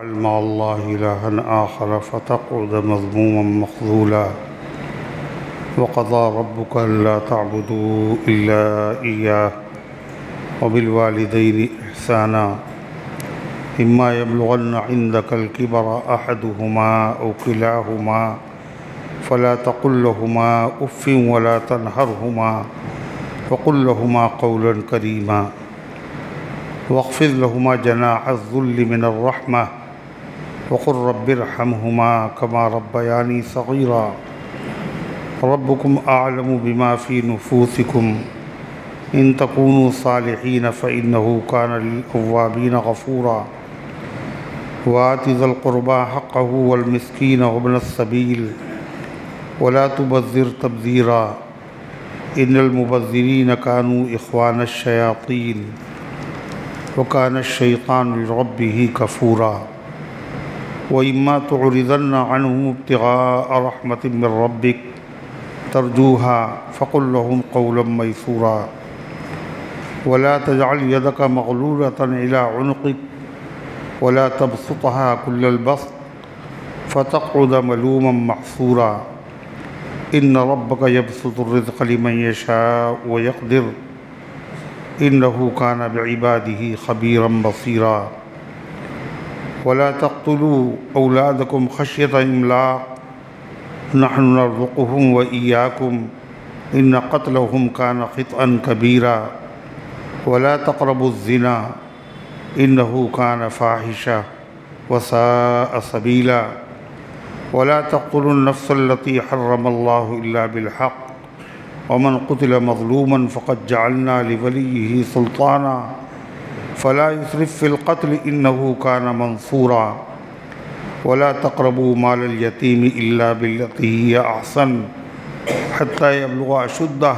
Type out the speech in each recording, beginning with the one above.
مع الله إلها آخر فتقعد مذموما مخذولا وقضى ربك ألا تعبدوا إلا إياه وبالوالدين إحسانا إما يبلغن عندك الكبر أحدهما أو كلاهما فلا تقل لهما أف ولا تنهرهما وقل لهما قولا كريما واخفض لهما جناح الذل من الرحمة وقل رب ارحمهما كما ربياني صغيرا ربكم أعلم بما في نفوسكم إن تكونوا صالحين فإنه كان للأوابين غفورا وآت ذا القربى حقه والمسكين وابن السبيل ولا تبذر تبذيرا إن المبذرين كانوا إخوان الشياطين وكان الشيطان لربه كفورا وإما تعرضن عنهم ابتغاء رحمة من ربك ترجوها فقل لهم قولا ميسورا ولا تجعل يدك مغلولة إلى عنقك ولا تبسطها كل البسط فتقعد ملوما محسورا إن ربك يبسط الرزق لمن يشاء ويقدر إنه كان بعباده خبيرا بصيرا ولا تقتلوا أولادكم خشية إملاق نحن نرزقهم وإياكم إن قتلهم كان خطأ كبيرا ولا تقربوا الزنا إنه كان فاحشة وساء سبيلا ولا تقتلوا النفس التي حرم الله إلا بالحق ومن قتل مظلوما فقد جعلنا لوليه سلطانا فلا يسرف في القتل إنه كان منصورا ولا تقربوا مال اليتيم إلا بالتي هي أحسن حتى يبلغ أشده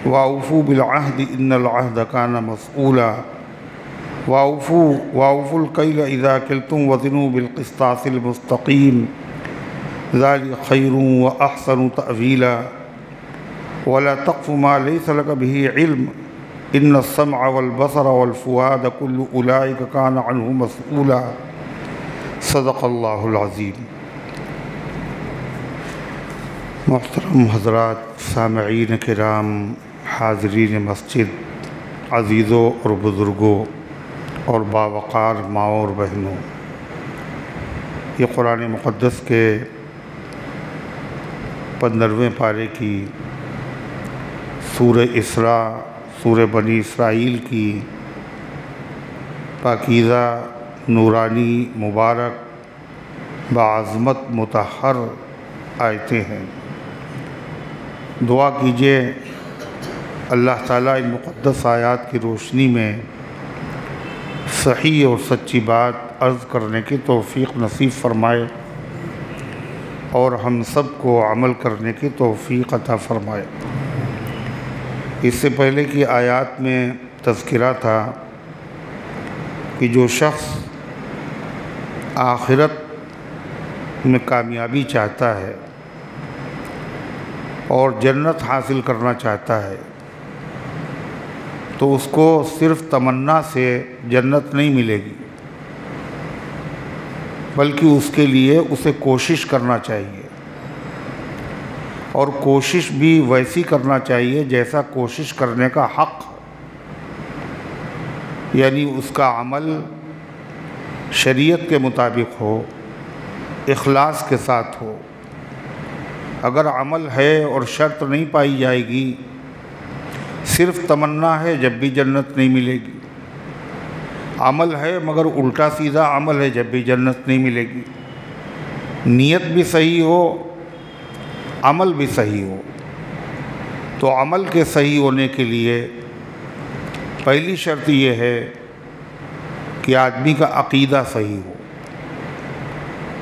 وأوفوا بالعهد إن العهد كان مسؤولا وأوفوا الكيل إذا كلتم وزنوا بالقسطاس المستقيم ذلك خير وأحسن تأويلا ولا تقف ما ليس لك به علم إن السمع والبصر والفؤاد كل أولئك كان عنه مسؤولا صدق اللہ العظیم۔ محترم حضرات، سامعین کرام، حاضرین مسجد، عزیزوں اور بزرگوں اور باوقار ماؤں اور بہنوں، یہ قرآن مقدس کے 15ویں پارے کی سورہ اسراء، سورہ بنی اسرائیل کی پاکیزہ، نورانی، مبارک، بعظمت مطہر آیتیں ہیں۔ دعا کیجئے اللہ تعالیٰ ان مقدس آیات کی روشنی میں صحیح اور سچی بات عرض کرنے کی توفیق نصیب فرمائے اور ہم سب کو عمل کرنے کی توفیق عطا فرمائے۔ اس سے پہلے کی آیات میں تذکرہ تھا کہ جو شخص آخرت میں کامیابی چاہتا ہے اور جنت حاصل کرنا چاہتا ہے تو اس کو صرف تمنا سے جنت نہیں ملے گی، بلکہ اس کے لیے اسے کوشش کرنا چاہیے، اور کوشش بھی ویسی کرنا چاہیے جیسا کوشش کرنے کا حق، یعنی اس کا عمل شریعت کے مطابق ہو، اخلاص کے ساتھ ہو۔ اگر عمل ہے اور شرط نہیں پائی جائے گی، صرف تمنا ہے، جب بھی جنت نہیں ملے گی۔ عمل ہے مگر الٹا سیدھا عمل ہے، جب بھی جنت نہیں ملے گی۔ نیت بھی صحیح ہو، عمل بھی صحیح ہو۔ تو عمل کے صحیح ہونے کے لیے پہلی شرط یہ ہے کہ آدمی کا عقیدہ صحیح ہو،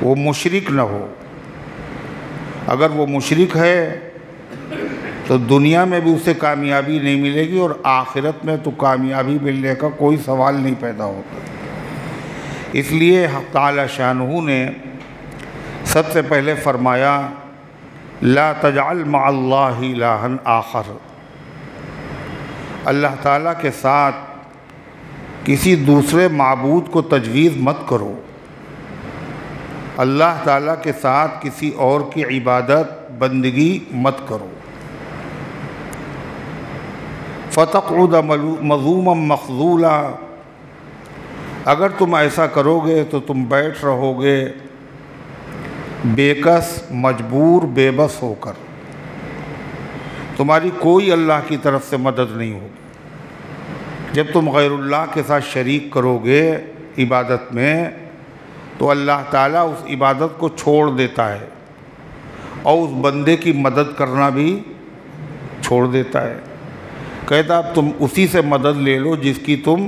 وہ مشرک نہ ہو۔ اگر وہ مشرک ہے تو دنیا میں بھی اسے کامیابی نہیں ملے گی، اور آخرت میں تو کامیابی ملنے کا کوئی سوال نہیں پیدا ہوتا۔ اس لیے حق تعالی شانہ نے سب سے پہلے فرمایا لا تجعل مع اللہ الہا آخر، اللہ تعالیٰ کے ساتھ کسی دوسرے معبود کو تجویز مت کرو۔ اللہ تعالیٰ کے ساتھ کسی اور کی عبادت بندگی مت کرو۔ فَتَقْعُدَ مَذْمُومًا مَخْذُولًا، اگر تم ایسا کرو گے تو تم بیٹھ رہو گے بے کس، مجبور، بے بس ہو کر، تمہاری کوئی اللہ کی طرف سے مدد نہیں ہوگی۔ جب تم غیر اللہ کے ساتھ شریک کرو گے عبادت میں تو اللہ تعالیٰ اس عبادت کو چھوڑ دیتا ہے اور اس بندے کی مدد کرنا بھی چھوڑ دیتا ہے۔ کہتا اب تم اسی سے مدد لے لو جس کی تم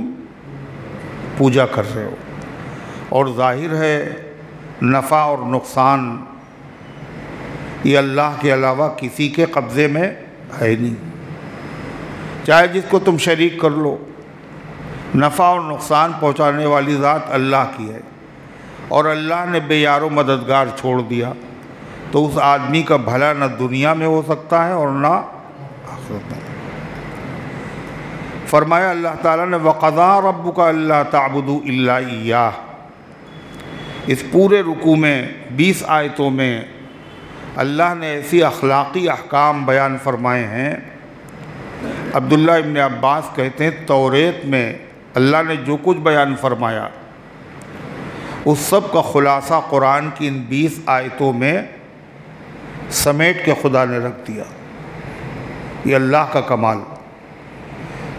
پوجا کر رہے ہو، اور ظاہر ہے نفع اور نقصان یہ اللہ کے علاوہ کسی کے قبضے میں ہے نہیں، چاہے جس کو تم شریک کر لو، نفع اور نقصان پہنچانے والی ذات اللہ کی ہے، اور اللہ نے بے یار و مددگار چھوڑ دیا تو اس آدمی کا بھلا نہ دنیا میں ہو سکتا ہے اور نہ آخرت میں۔ فرمایا اللہ تعالیٰ نے وَقَضَىٰ رَبُّكَ أَلَّا تَعْبُدُوا إِلَّا إِيَّاهُ۔ اس پورے رکوع میں 20 آیتوں میں اللہ نے ایسی اخلاقی احکام بیان فرمائے ہیں۔ عبداللہ ابن عباس کہتے ہیں توریت میں اللہ نے جو کچھ بیان فرمایا اس سب کا خلاصہ قرآن کی ان 20 آیتوں میں سمیٹ کے خدا نے رکھ دیا۔ یہ اللہ کا کمال۔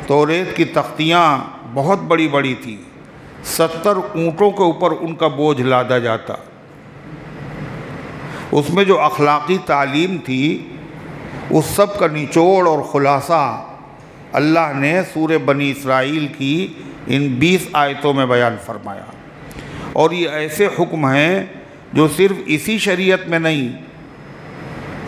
توریت کی تختیاں بہت بڑی بڑی تھیں، 70 اونٹوں کے اوپر ان کا بوجھ لادا جاتا۔ اس میں جو اخلاقی تعلیم تھی اس سب کا نچوڑ اور خلاصہ اللہ نے سورہ بنی اسرائیل کی ان 20 آیتوں میں بیان فرمایا۔ اور یہ ایسے حکم ہیں جو صرف اسی شریعت میں نہیں،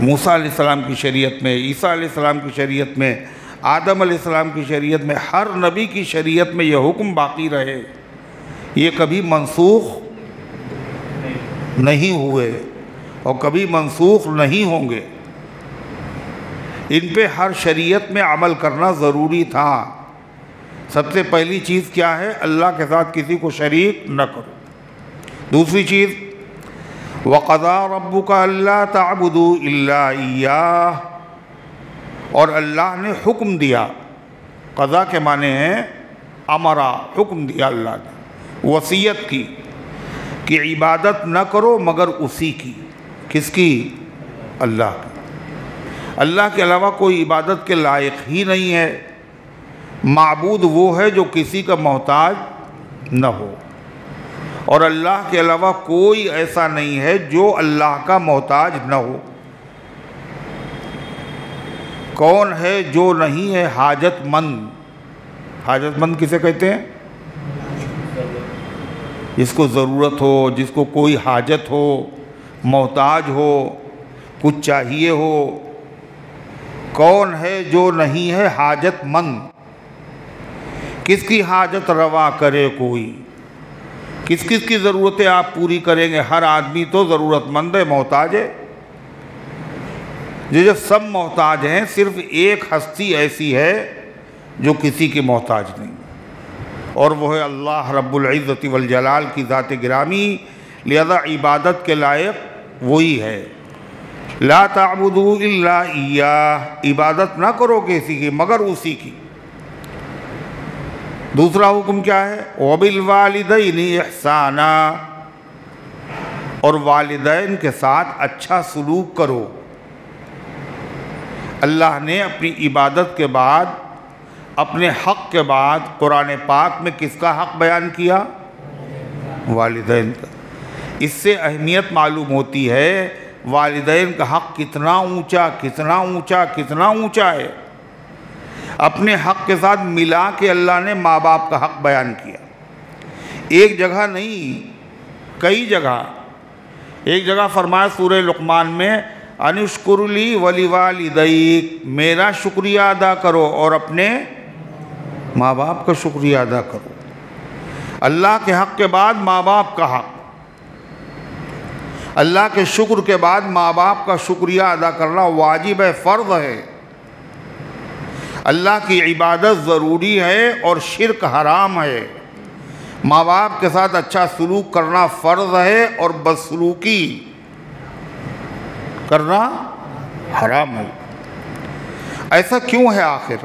موسیٰ علیہ السلام کی شریعت میں، عیسیٰ علیہ السلام کی شریعت میں، آدم علیہ السلام کی شریعت میں، ہر نبی کی شریعت میں یہ حکم باقی رہے، یہ کبھی منسوخ نہیں ہوئے اور کبھی منسوخ نہیں ہوں گے۔ ان پہ ہر شریعت میں عمل کرنا ضروری تھا۔ سب سے پہلی چیز کیا ہے؟ اللہ کے ساتھ کسی کو شریک نہ کرو۔ دوسری چیز وَقَضَىٰ رَبُّكَ أَلَّا تَعْبُدُوا إِلَّا إِيَّاهُ، اور اللہ نے حکم دیا۔ قضا کے معنی ہیں امرا، حکم دیا اللہ نے، وصیت کی کہ عبادت نہ کرو مگر اسی کی۔ کس کی؟ اللہ کی۔ اللہ کے علاوہ کوئی عبادت کے لائق ہی نہیں ہے۔ معبود وہ ہے جو کسی کا محتاج نہ ہو، اور اللہ کے علاوہ کوئی ایسا نہیں ہے جو اللہ کا محتاج نہ ہو۔ کون ہے جو نہیں ہے حاجت مند؟ حاجت مند کسے کہتے ہیں؟ جس کو ضرورت ہو، جس کو کوئی حاجت ہو، محتاج ہو، کچھ چاہیے ہو۔ کون ہے جو نہیں ہے حاجت مند؟ کس کی حاجت روا کرے کوئی؟ کس کس کی ضرورتیں آپ پوری کریں گے؟ ہر آدمی تو ضرورت مند ہے، محتاج ہے۔ جو سب محتاج ہیں، صرف ایک ہستی ایسی ہے جو کسی کی محتاج نہیں، اور وہ ہے اللہ رب العزت والجلال کی ذات گرامی۔ لہذا عبادت کے لائق وہی ہے۔ لا تعبدوا الا ایاہ، عبادت نہ کرو کسی کی مگر اسی کی۔ دوسرا حکم کیا ہے؟ وَبِالْوَالِدَيْنِ إِحْسَانًا، اور والدین کے ساتھ اچھا سلوک کرو۔ اللہ نے اپنی عبادت کے بعد، اپنے حق کے بعد قرآن پاک میں کس کا حق بیان کیا؟ والدین کا۔ اس سے اہمیت معلوم ہوتی ہے والدین کا حق کتنا اونچا، کتنا اونچا، کتنا اونچا ہے۔ اپنے حق کے ساتھ ملا کے اللہ نے ماں باپ کا حق بیان کیا۔ ایک جگہ نہیں، کئی جگہ۔ ایک جگہ فرمایا سورہ لقمان میں ان اشکر لی ولوالدیک، میرا شکریہ ادا کرو اور اپنے ماں باپ کا شکریہ ادا کرو۔ اللہ کے حق کے بعد ماں باپ کا حق، اللہ کے شکر کے بعد ماں باپ کا شکریہ ادا کرنا واجب ہے، فرض ہے۔ اللہ کی عبادت ضروری ہے اور شرک حرام ہے۔ ماں باپ کے ساتھ اچھا سلوک کرنا فرض ہے اور بدسلوکی کرنا حرام ہے۔ ایسا کیوں ہے آخر؟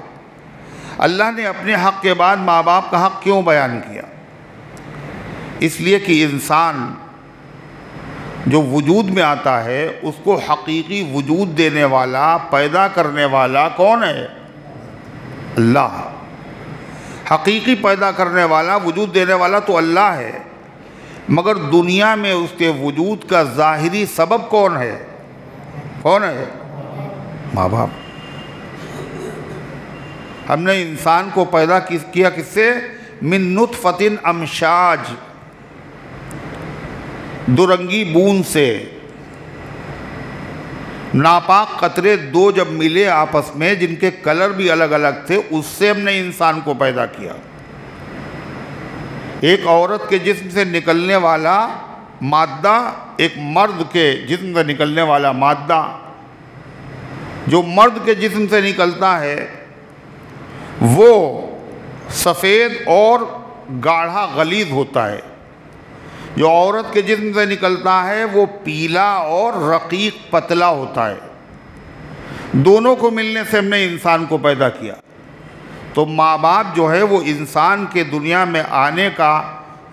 اللہ نے اپنے حق کے بعد ماں باپ کا حق کیوں بیان کیا؟ اس لیے کہ انسان جو وجود میں آتا ہے اس کو حقیقی وجود دینے والا، پیدا کرنے والا کون ہے؟ اللہ۔ حقیقی پیدا کرنے والا، وجود دینے والا تو اللہ ہے، مگر دنیا میں اس کے وجود کا ظاہری سبب کون ہے؟ کون ہے؟ ماں باپ۔ ہم نے انسان کو پیدا کیا کس سے؟ من نطفۃ امشاج، دورنگی بوند سے۔ ناپاک قطرے دو جب ملے آپس میں، جن کے کلر بھی الگ الگ تھے، اس سے ہم نے انسان کو پیدا کیا۔ ایک عورت کے جسم سے نکلنے والا مادہ، ایک مرد کے جسم سے نکلنے والا مادہ، جو مرد کے جسم سے نکلتا ہے وہ سفید اور گاڑھا غلیظ ہوتا ہے، جو عورت کے جسم سے نکلتا ہے وہ پیلا اور رقیق پتلا ہوتا ہے۔ دونوں کو ملنے سے ہم نے انسان کو پیدا کیا۔ تو ماں باپ جو ہے وہ انسان کے دنیا میں آنے کا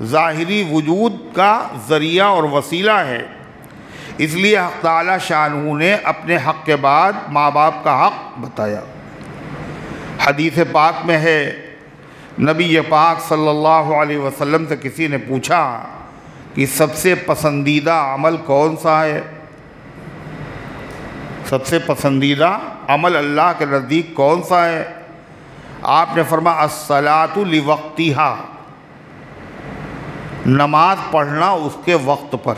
ظاہری وجود کا ذریعہ اور وسیلہ ہے۔ اس لیے حق تعالی شانہ نے اپنے حق کے بعد ماں باپ کا حق بتایا۔ حدیث پاک میں ہے، نبی پاک صلی اللہ علیہ وسلم سے کسی نے پوچھا کہ سب سے پسندیدہ عمل کون سا ہے؟ سب سے پسندیدہ عمل اللہ کے نزدیک کون سا ہے؟ آپ نے فرمایا الصلاۃ لوقتہا، نماز پڑھنا اس کے وقت پر۔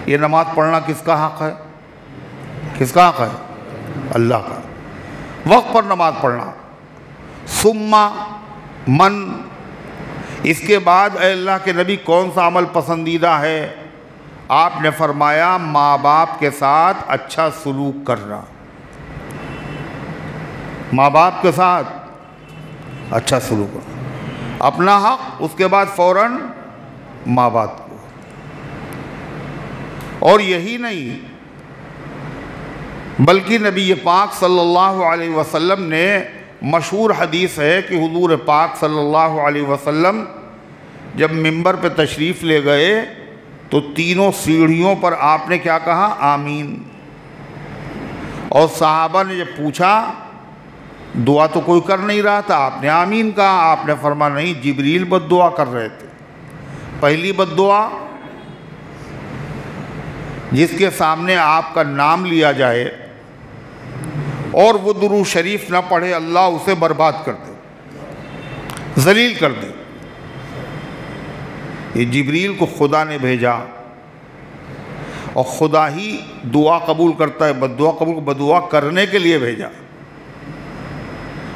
یہ نماز پڑھنا کس کا حق ہے؟ کس کا حق ہے؟ اللہ کا۔ وقت پر نماز پڑھنا۔ ثم من، اس کے بعد اے اللہ کے نبی کون سا عمل پسندیدہ ہے؟ آپ نے فرمایا ماں باپ کے ساتھ اچھا سلوک کرنا۔ ماں باپ کے ساتھ اچھا سلوک کرنا، اپنا حق، اس کے بعد فوراً ماں باپ کو۔ اور یہی نہیں بلکہ نبی پاک صلی اللہ علیہ وسلم نے، مشہور حدیث ہے کہ حضور پاک صلی اللہ علیہ وسلم جب منبر پہ تشریف لے گئے تو تینوں سیڑھیوں پر آپ نے کیا کہا؟ آمین۔ اور صحابہ نے جب پوچھا، دعا تو کوئی کر نہیں رہا تھا، آپ نے آمین کہا۔ آپ نے فرمایا نہیں، جبریل بد دعا کر رہے تھے۔ پہلی بد دعا، جس کے سامنے آپ کا نام لیا جائے اور وہ درود شریف نہ پڑھے، اللہ اسے برباد کر دے، ذلیل کر دے۔ یہ جبریل کو خدا نے بھیجا، اور خدا ہی دعا قبول کرتا ہے، بد دعا کرنے کے لیے بھیجا۔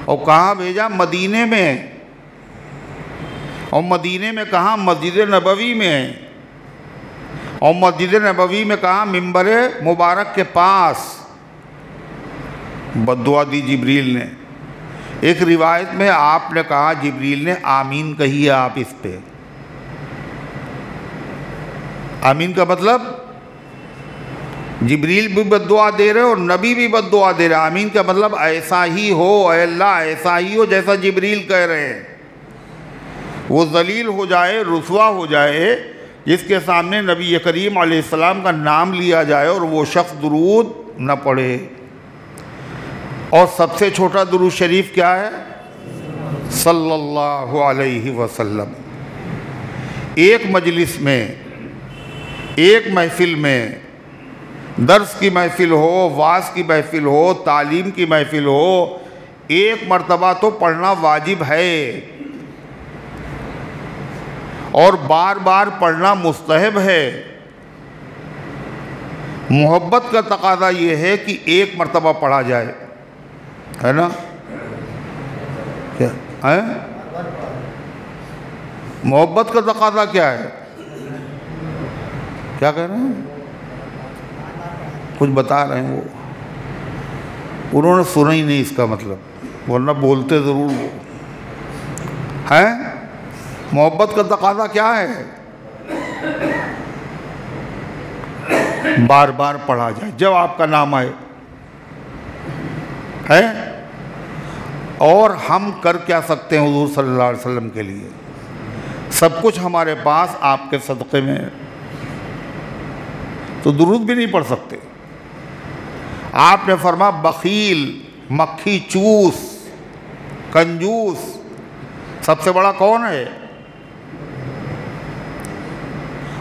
اور کہاں بھیجا؟ مدینے میں۔ اور مدینے میں کہاں؟ مسجد نبوی میں۔ اور مسجد نبوی میں کہاں؟ منبر مبارک کے پاس۔ بد دعا دی جبریل نے۔ ایک روایت میں آپ نے کہا، جبریل نے آمین کہی ہے آپ اس پہ۔ آمین کا مطلب جبریل بھی بد دعا دے رہے اور نبی بھی بد دعا دے رہے۔ آمین کا مطلب ایسا ہی ہو، اے اللہ ایسا ہی ہو جیسا جبریل کہہ رہے ہیں۔ وہ ذلیل ہو جائے، رسوا ہو جائے، جس کے سامنے نبی کریم علیہ السلام کا نام لیا جائے اور وہ شخص درود نہ پڑھے۔ اور سب سے چھوٹا درود شریف کیا ہے؟ صلی اللہ علیہ وسلم۔ ایک مجلس میں، ایک محفل میں، درس کی محفل ہو، وعظ کی محفل ہو، تعلیم کی محفل ہو، ایک مرتبہ تو پڑھنا واجب ہے، اور بار بار پڑھنا مستحب ہے۔ محبت کا تقاضا یہ ہے کہ ایک مرتبہ پڑھا جائے، ہے نا؟ کیا ہے؟ محبت کا تقاضا کیا ہے؟ کیا کہہ رہے ہیں؟ کچھ بتا رہے ہیں وہ، انہوں نے سنا ہی نہیں اس کا مطلب، ورنہ بولتے ضرور وہ ہیں۔ محبت کا تقاضا کیا ہے؟ بار بار پڑھا جائے جب آپ کا نام آئے ہے۔ اور ہم کر کیا سکتے ہیں حضور صلی اللہ علیہ وسلم کے لیے؟ سب کچھ ہمارے پاس آپ کے صدقے میں ہے، تو درود بھی نہیں پڑھ سکتے۔ آپ نے فرمایا بخیل، مکھی چوس، کنجوس سب سے بڑا کون ہے؟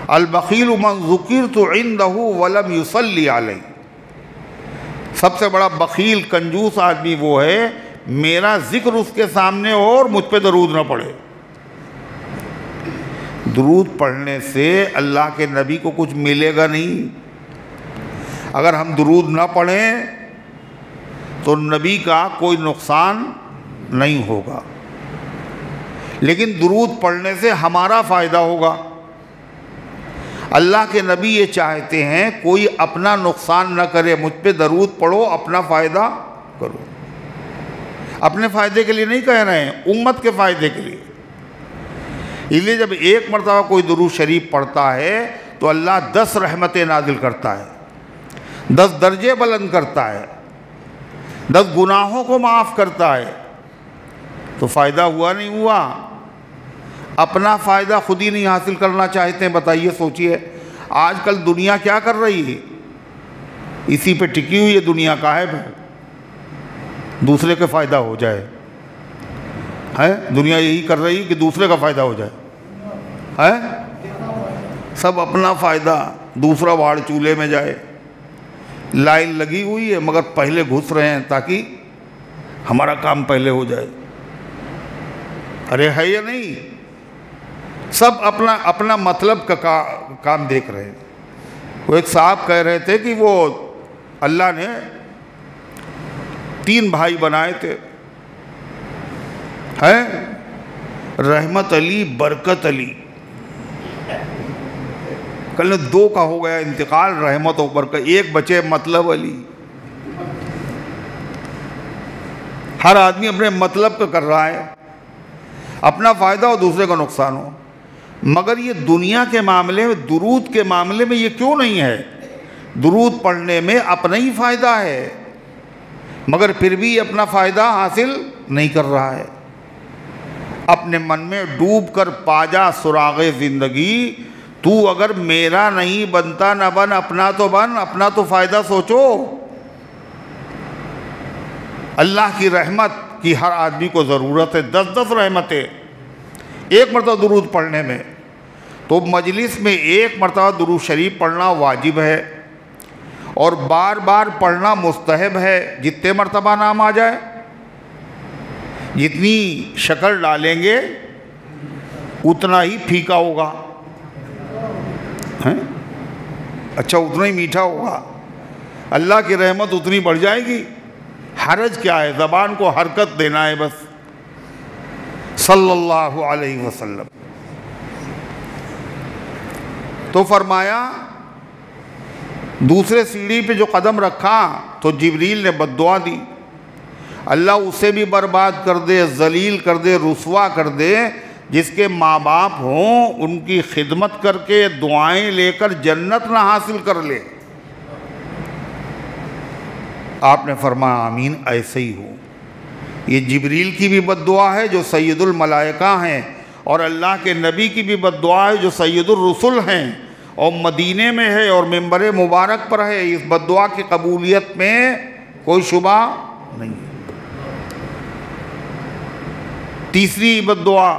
البخیل من ذکرت عنده ولم یصلی علی، سب سے بڑا بخیل کنجوس آدمی وہ ہے میرا ذکر اس کے سامنے ہو اور مجھ پہ درود نہ پڑھے۔ درود پڑھنے سے اللہ کے نبی کو کچھ ملے گا نہیں۔ اگر ہم درود نہ پڑھیں تو نبی کا کوئی نقصان نہیں ہوگا، لیکن درود پڑھنے سے ہمارا فائدہ ہوگا۔ اللہ کے نبی یہ چاہتے ہیں کوئی اپنا نقصان نہ کرے، مجھ پہ درود پڑھو، اپنا فائدہ کرو۔ اپنے فائدے کے لیے نہیں کہہ رہے ہیں، امت کے فائدے کے لیے۔ اس لیے جب ایک مرتبہ کوئی درود شریف پڑھتا ہے تو اللہ 10 رحمتیں نازل کرتا ہے، 10 درجے بلند کرتا ہے، 10 گناہوں کو معاف کرتا ہے۔ تو فائدہ ہوا نہیں ہوا؟ اپنا فائدہ خود ہی نہیں حاصل کرنا چاہتے ہیں؟ بتائیے، سوچئے آج کل دنیا کیا کر رہی ہے؟ اسی پہ ٹکی ہوئی ہے دنیا، کاہب ہے دوسرے کے فائدہ ہو جائے ہے۔ دنیا یہی کر رہی ہے کہ دوسرے کا فائدہ ہو جائے ہے، سب اپنا فائدہ، دوسرا واڑ چولہے میں جائے۔ لائن لگی ہوئی ہے مگر پہلے گھس رہے ہیں تاکہ ہمارا کام پہلے ہو جائے۔ ارے ہے یا نہیں؟ سب اپنا اپنا مطلب کا کام دیکھ رہے ہیں۔ وہ ایک صاحب کہہ رہے تھے کہ وہ اللہ نے 3 بھائی بنائے تھے، رحمت علی، برکت علی۔ کل 2 کا ہو گیا انتقال، رحمت و برکت، ایک بچے مطلب علی۔ ہر آدمی اپنے مطلب کا کر رہا ہے، اپنا فائدہ اور دوسرے کا نقصان ہو۔ مگر یہ دنیا کے معاملے میں، درود کے معاملے میں یہ کیوں نہیں ہے؟ درود پڑھنے میں اپنا ہی فائدہ ہے، مگر پھر بھی اپنا فائدہ حاصل نہیں کر رہا ہے۔ اپنے من میں ڈوب کر پا جا سراغ زندگی، تو اگر میرا نہیں بنتا نہ بن، اپنا تو بن، اپنا تو فائدہ سوچو۔ اللہ کی رحمت کی ہر آدمی کو ضرورت ہے، 10 رحمتیں ایک مرتبہ درود پڑھنے میں۔ تو مجلس میں ایک مرتبہ درود شریف پڑھنا واجب ہے، اور بار بار پڑھنا مستحب ہے، جتنے مرتبہ نام آ جائے۔ جتنی شکر ڈالیں گے اتنا ہی پھیکا ہوگا، اچھا اتنا ہی میٹھا ہوگا، اللہ کی رحمت اتنی بڑھ جائے گی۔ حرج کیا ہے؟ زبان کو حرکت دینا ہے بس، صلی اللہ علیہ وسلم۔ تو فرمایا دوسرے سیڑھی پہ جو قدم رکھا تو جبریل نے بد دعا دی، اللہ اسے بھی برباد کر دے، ذلیل کر دے، رسوا کر دے، جس کے ماں باپ ہوں ان کی خدمت کر کے دعائیں لے کر جنت نہ حاصل کر لے۔ آپ نے فرمایا آمین، ایسے ہی ہو۔ یہ جبریل کی بھی بد دعا ہے جو سید الملائکہ ہیں، اور اللہ کے نبی کی بھی بد دعا ہے جو سید الرسل ہیں، اور مدینے میں ہے اور منبر مبارک پر ہے۔ اس بد دعا کی قبولیت میں کوئی شبہ نہیں ہے۔ تیسری بد دعا،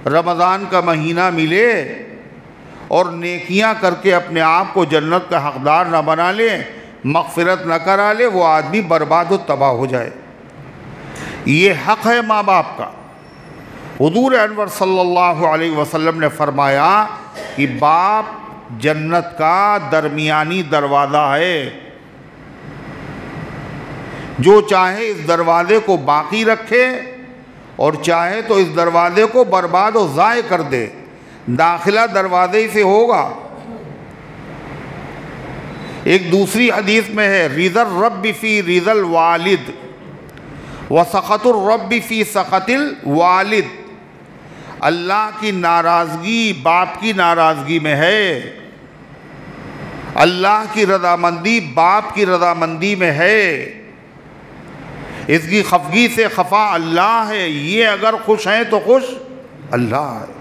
رمضان کا مہینہ ملے اور نیکیاں کر کے اپنے آپ کو جنت کا حقدار نہ بنا لے، مغفرت نہ کرا لے، وہ آدمی برباد و تباہ ہو جائے۔ یہ حق ہے ماں باپ کا۔ حضور انور صلی اللہ علیہ وسلم نے فرمایا کہ باپ جنت کا درمیانی دروازہ ہے، جو چاہے اس دروازے کو باقی رکھے اور چاہے تو اس دروازے کو برباد و ضائع کر دے، داخلہ دروازے سے ہوگا۔ ایک دوسری حدیث میں ہے رضا الرب فی رضا الوالد وسخط الرب فی سخط الوالد۔ اللہ کی ناراضگی باپ کی ناراضگی میں ہے، اللہ کی رضامندی باپ کی رضامندی میں ہے، اس کی خفگی سے خفا اللہ ہے، یہ اگر خوش ہیں تو خوش اللہ ہے۔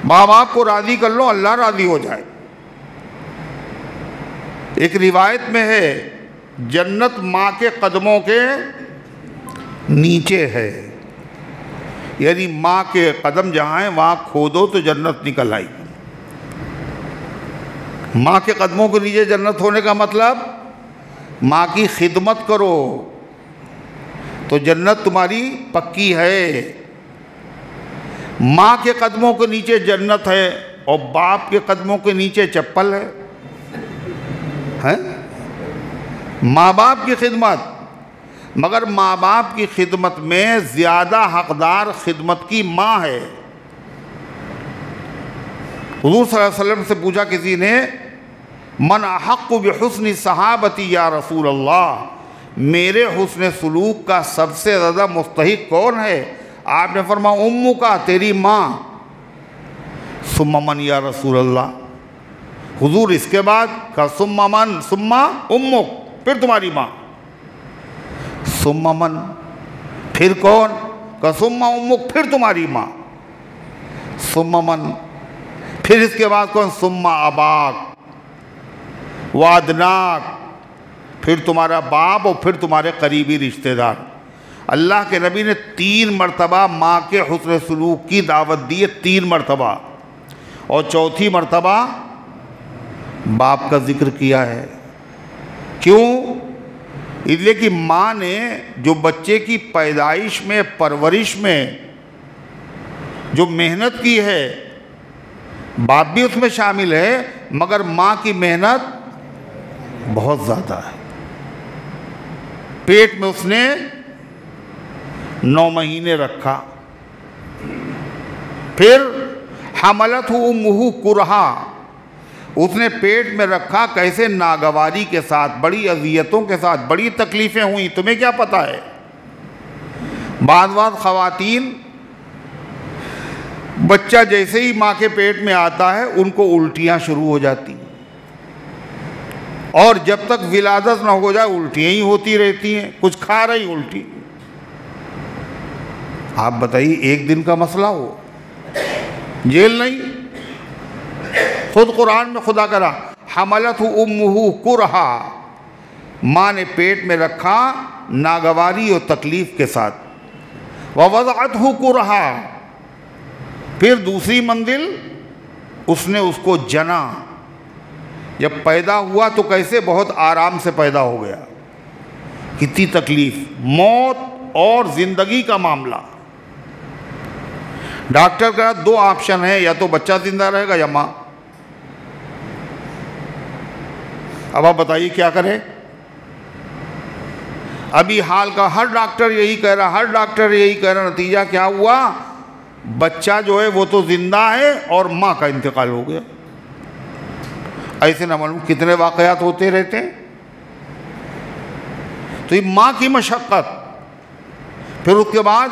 ماں باپ کو راضی کر لو، اللہ راضی ہو جائے۔ ایک روایت میں ہے جنت ماں کے قدموں کے نیچے ہے، یعنی ماں کے قدم جہاں ہیں وہاں کھودو تو جنت نکل آئی۔ ماں کے قدموں کے نیچے جنت ہونے کا مطلب ماں کی خدمت کرو تو جنت تمہاری پکی ہے۔ ماں کے قدموں کے نیچے جنت ہے اور باپ کے قدموں کے نیچے چپل ہے۔ ماں باپ کی خدمت، مگر ماں باپ کی خدمت میں زیادہ حقدار خدمت کی ماں ہے۔ حضور صلی اللہ علیہ وسلم سے پوچھا کسی نے، من احق بحسن صحابتی یا رسول اللہ، میرے حسن سلوک کا سب سے زیادہ مستحق کون ہے؟ آپ نے فرمایا امو کا، تیری ماں۔ ثم من یا رسول اللہ، حضور اس کے بعد کہا ثم من، ثم امک، پھر تمہاری ماں۔ ثم من، پھر کون؟ کہا ثم امک، پھر تمہاری ماں۔ ثم من، پھر اس کے بعد کون؟ ثم اباک وادناک، پھر تمہارا باپ اور پھر تمہارے قریبی رشتہ دار۔ اللہ کے نبی نے 3 مرتبہ ماں کے حسن سلوک کی دعوت دی ہے، 3 مرتبہ، اور چوتھی مرتبہ باپ کا ذکر کیا ہے۔ کیوں؟ اس لیے کہ ماں نے جو بچے کی پیدائش میں پرورش میں جو محنت کی ہے، باپ بھی اس میں شامل ہے، مگر ماں کی محنت بہت زیادہ ہے۔ پیٹ میں اس نے 9 مہینے رکھا، پھر حملتہ امہ کرہا، اس نے پیٹ میں رکھا کیسے؟ ناگواری کے ساتھ، بڑی اذیتوں کے ساتھ، بڑی تکلیفیں ہوئیں، تمہیں کیا پتہ ہے؟ بعض خواتین بچہ جیسے ہی ماں کے پیٹ میں آتا ہے ان کو الٹیاں شروع ہو جاتی، اور جب تک ولادت نہ ہو جائے الٹیاں ہی ہوتی رہتی ہیں، کچھ کھا رہی الٹی۔ آپ بتائیے ایک دن کا مسئلہ ہو، جیل نہیں۔ خود قرآن میں خدا کرا حملتہ امہ کرہا، ماں نے پیٹ میں رکھا ناگواری اور تکلیف کے ساتھ، ووضعتہ کرہا، پھر دوسری منزل اس نے اس کو جنا۔ جب پیدا ہوا تو کیسے؟ بہت آرام سے پیدا ہو گیا، کتنی تکلیف، موت اور زندگی کا معاملہ۔ ڈاکٹر کا 2 آپشن ہے، یا تو بچہ زندہ رہے گا یا ماں۔ اب آپ بتائیے کیا کرے؟ ابھی حال کا ہر ڈاکٹر یہی کہہ رہا، نتیجہ کیا ہوا؟ بچہ جو ہے وہ تو زندہ ہے اور ماں کا انتقال ہو گیا۔ ایسے نہ معلوم کتنے واقعات ہوتے رہتے ہیں۔ تو یہ ماں کی مشقت، پھر اس کے بعد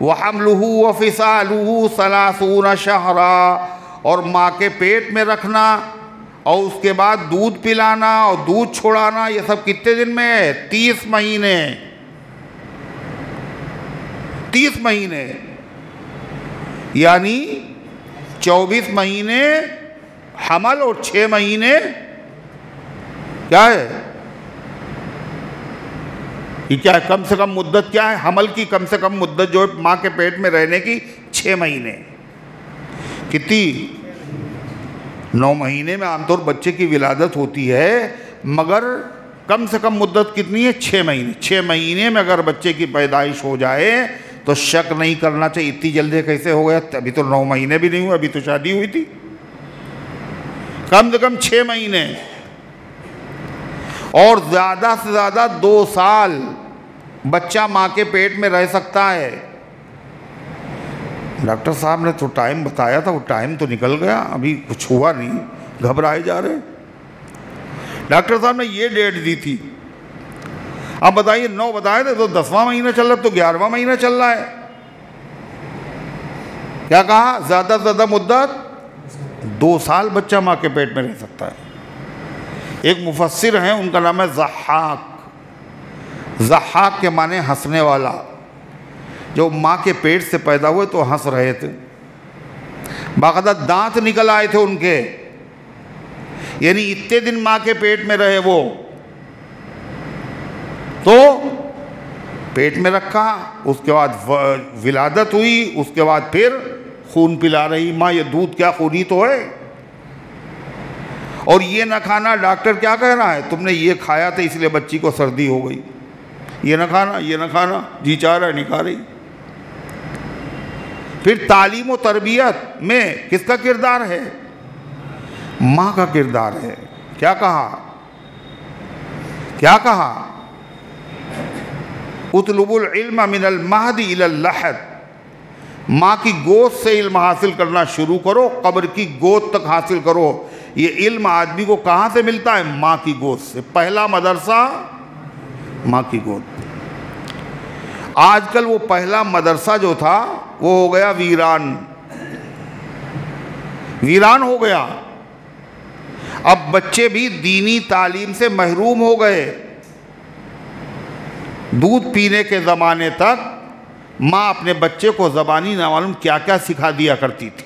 وَحَمْلُهُ وَفِصَالُهُ 30 شَهْرًا، اور ماں کے پیٹ میں رکھنا اور اس کے بعد دودھ پلانا اور دودھ چھوڑانا، یہ سب کتنے دن میں ہے؟ 30 مہینے۔ 30 مہینے یعنی 24 مہینے حمل اور 6 مہینے کیا ہے؟ یہ کیا ہے؟ کم سے کم مدت کیا ہے؟ حمل کی کم سے کم مدت جو ہے ماں کے پیٹ میں رہنے کی 6 مہینے۔ کتنی؟ 9 مہینے میں عام طور بچے کی ولادت ہوتی ہے، مگر کم سے کم مدت کتنی ہے؟ 6 مہینے۔ 6 مہینے میں اگر بچے کی پیدائش ہو جائے تو شک نہیں کرنا چاہیے اتنی جلدی کیسے ہو گیا، ابھی تو 9 مہینے بھی نہیں ہوئے، ابھی تو شادی ہوئی تھی۔ کم سے کم 6 مہینے، اور زیادہ سے زیادہ 2 سال بچہ ماں کے پیٹ میں رہ سکتا ہے۔ ڈاکٹر صاحب نے تو ٹائم بتایا تھا، وہ ٹائم تو نکل گیا، ابھی کچھ ہوا نہیں، گھبرائے جا رہے۔ ڈاکٹر صاحب نے یہ ڈیٹ دی تھی، اب بتائیے 9 بتائے تھے تو 10واں مہینہ چل رہا، تو 11واں مہینہ چل رہا ہے۔ کیا کہا؟ زیادہ سے زیادہ مدت 2 سال بچہ ماں کے پیٹ میں رہ سکتا ہے۔ ایک مفسر ہیں، ان کا نام ہے ضحاک۔ ضحاک کے معنی ہنسنے والا۔ جو ماں کے پیٹ سے پیدا ہوئے تو ہنس رہے تھے، باقاعدہ دانت نکل آئے تھے ان کے، یعنی اتنے دن ماں کے پیٹ میں رہے وہ، تو پیٹ میں رکھا، اس کے بعد ولادت ہوئی، اس کے بعد پھر خون پلا رہی ماں۔ یہ دودھ کیا خونی تو ہے؟ اور یہ نہ کھانا، ڈاکٹر کیا کہہ رہا ہے؟ تم نے یہ کھایا تھا اس لیے بچی کو سردی ہو گئی، یہ نہ کھانا، یہ نہ کھانا، جی چاہ رہا ہے نہیں کھا رہی۔ پھر تعلیم و تربیت میں کس کا کردار ہے؟ ماں کا کردار ہے۔ کیا کہا؟ کیا کہا؟ اطلبوا العلم من المہد الی اللحد، ماں کی گود سے علم حاصل کرنا شروع کرو، قبر کی گود تک حاصل کرو۔ یہ علم آدمی کو کہاں سے ملتا ہے؟ ماں کی گود سے۔ پہلا مدرسہ ماں کی گود۔ آج کل وہ پہلا مدرسہ جو تھا وہ ہو گیا ویران، ویران ہو گیا۔ اب بچے بھی دینی تعلیم سے محروم ہو گئے۔ دودھ پینے کے زمانے تک ماں اپنے بچے کو زبانی نہ معلوم کیا کیا سکھا دیا کرتی تھی۔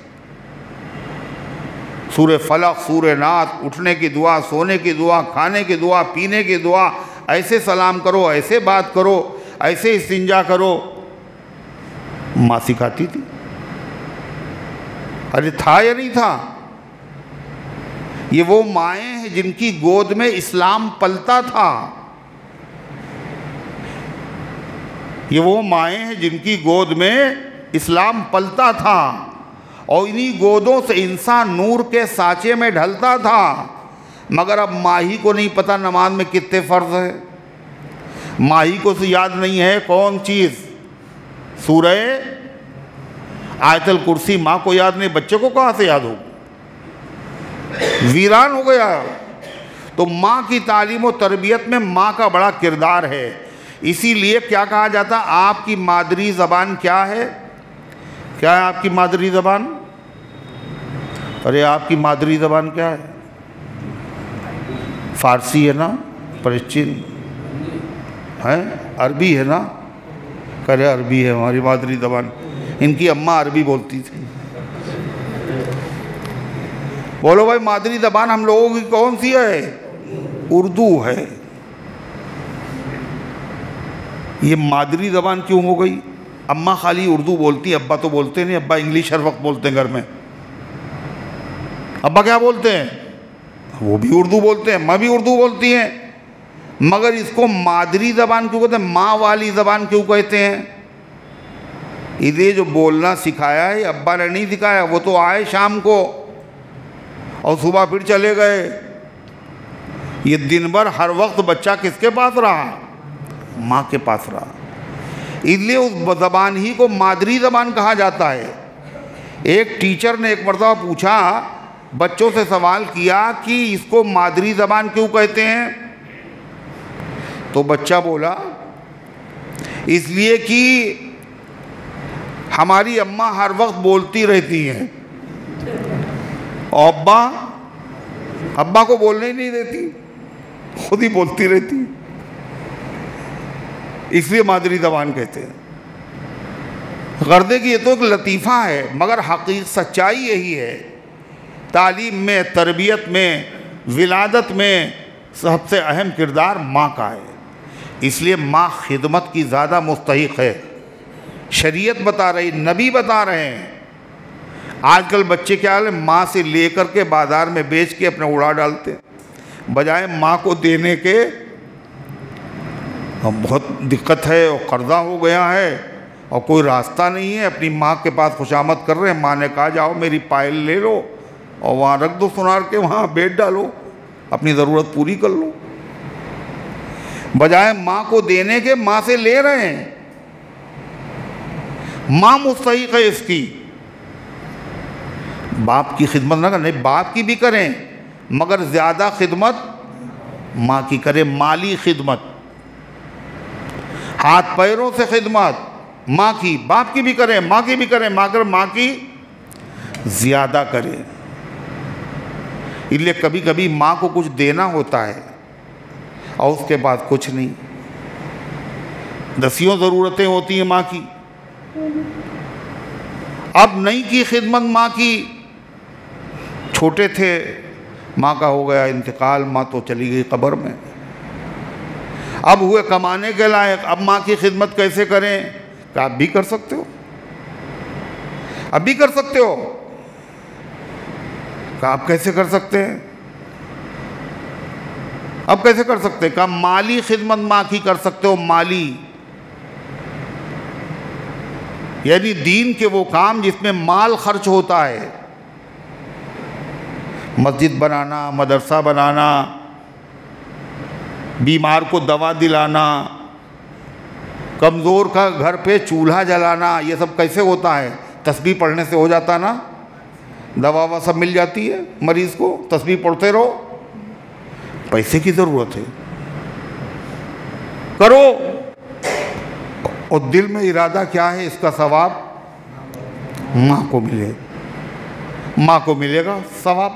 سورہ فلق، سورہ ناس، اٹھنے کی دعا، سونے کی دعا، کھانے کی دعا، پینے کی دعا، ایسے سلام کرو، ایسے بات کرو، ایسے استنجا کرو، ماں سکھاتی تھی۔ ارے تھا یا نہیں تھا؟ یہ وہ مائیں ہیں جن کی گود میں اسلام پلتا تھا۔ یہ وہ مائیں ہیں جن کی گود میں اسلام پلتا تھا، اور انہی گودوں سے انسان نور کے سانچے میں ڈھلتا تھا۔ مگر اب ماہی کو نہیں پتہ نماز میں کتنے فرض ہے، ماہی کو سے یاد نہیں ہے کون چیز، سورہ آیت الکرسی ماں کو یاد نہیں، بچے کو کہاں سے یاد ہوگا؟ ویران ہو گیا۔ تو ماں کی تعلیم و تربیت میں ماں کا بڑا کردار ہے۔ اسی لیے کیا کہا جاتا؟ آپ کی مادری زبان کیا ہے؟ کیا ہے آپ کی مادری زبان؟ ارے آپ کی مادری زبان کیا ہے؟ فارسی ہے نا؟ پرشچن ہے؟ عربی ہے نا؟ کرے عربی ہے ہماری مادری زبان۔ ان کی اماں عربی بولتی تھی۔ بولو بھائی مادری زبان ہم لوگوں کی کون سی ہے؟ اردو ہے۔ یہ مادری زبان کیوں ہو گئی؟ اماں خالی اردو بولتی ہیں، ابا تو بولتے نہیں۔ ابا انگلش ہر وقت بولتے ہیں گھر میں۔ ابا کیا بولتے ہیں؟ وہ بھی اردو بولتے ہیں، اماں بھی اردو بولتی ہیں، مگر اس کو مادری زبان کیوں کہتے ہیں؟ ماں والی زبان کیوں کہتے ہیں؟ اسے جو بولنا سکھایا ہے ابا نے نہیں سکھایا، وہ تو آئے شام کو اور صبح پھر چلے گئے۔ یہ دن بھر ہر وقت بچہ کس کے پاس رہا؟ ماں کے پاس رہا۔ اس لیے اس زبان ہی کو مادری زبان کہا جاتا ہے۔ ایک ٹیچر نے ایک مرتبہ پوچھا، بچوں سے سوال کیا کہ اس کو مادری زبان کیوں کہتے ہیں؟ تو بچہ بولا اس لیے کہ ہماری اماں ہر وقت بولتی رہتی ہیں اور ابا کو بولنے ہی نہیں دیتی، خود ہی بولتی رہتی، اس لیے مادری زبان کہتے ہیں۔ غرضے کی یہ تو ایک لطیفہ ہے، مگر حقیقت سچائی یہی ہے۔ تعلیم میں، تربیت میں، ولادت میں سب سے اہم کردار ماں کا ہے۔ اس لیے ماں خدمت کی زیادہ مستحق ہے۔ شریعت بتا رہی، نبی بتا رہے ہیں۔ آج کل بچے کیا حال ہے؟ ماں سے لے کر کے بازار میں بیچ کے اپنے اڑا ڈالتے ہیں، بجائے ماں کو دینے کے۔ بہت دقت ہے اور قرضہ ہو گیا ہے اور کوئی راستہ نہیں ہے، اپنی ماں کے پاس خوشامد کر رہے ہیں۔ ماں نے کہا جاؤ میری پائل لے لو اور وہاں رکھ دو، سنار کے وہاں بیٹھ ڈالو، اپنی ضرورت پوری کر لو، بجائے ماں کو دینے کے ماں سے لے رہے ہیں۔ ماں مستحق ہے اس کی۔ باپ کی خدمت نہ کریں، باپ کی بھی کریں، مگر زیادہ خدمت ماں کی کریں۔ مالی خدمت، ہاتھ پیروں سے خدمت ماں کی، باپ کی بھی کریں، ماں کی بھی کریں، مگر ماں کی زیادہ کرے. اس لیے کبھی کبھی ماں کو کچھ دینا ہوتا ہے اور اس کے بعد کچھ نہیں. دسیوں ضرورتیں ہوتی ہیں ماں کی. اب نہیں کی خدمت ماں کی. چھوٹے تھے، ماں کا ہو گیا انتقال، ماں تو چلی گئی قبر میں. اب ہوئے کمانے کے لائق، اب ماں کی خدمت کیسے کریں؟ کہ آپ بھی کر سکتے ہو، اب بھی کر سکتے ہو. کہ آپ کیسے کر سکتے ہیں؟ اب کیسے کر سکتے ہیں؟ کہ مالی خدمت ماں کی کر سکتے ہو. مالی یعنی دین کے وہ کام جس میں مال خرچ ہوتا ہے. مسجد بنانا، مدرسہ بنانا، بیمار کو دوا دلانا، کمزور کا گھر پہ چولہا جلانا، یہ سب کیسے ہوتا ہے؟ تسبیح پڑھنے سے ہو جاتا نا. دوا ووا سب مل جاتی ہے مریض کو، تسبیح پڑھتے رہو. پیسے کی ضرورت ہے، کرو. اور دل میں ارادہ کیا ہے؟ اس کا ثواب ماں کو ملے، ماں کو ملے گا ثواب.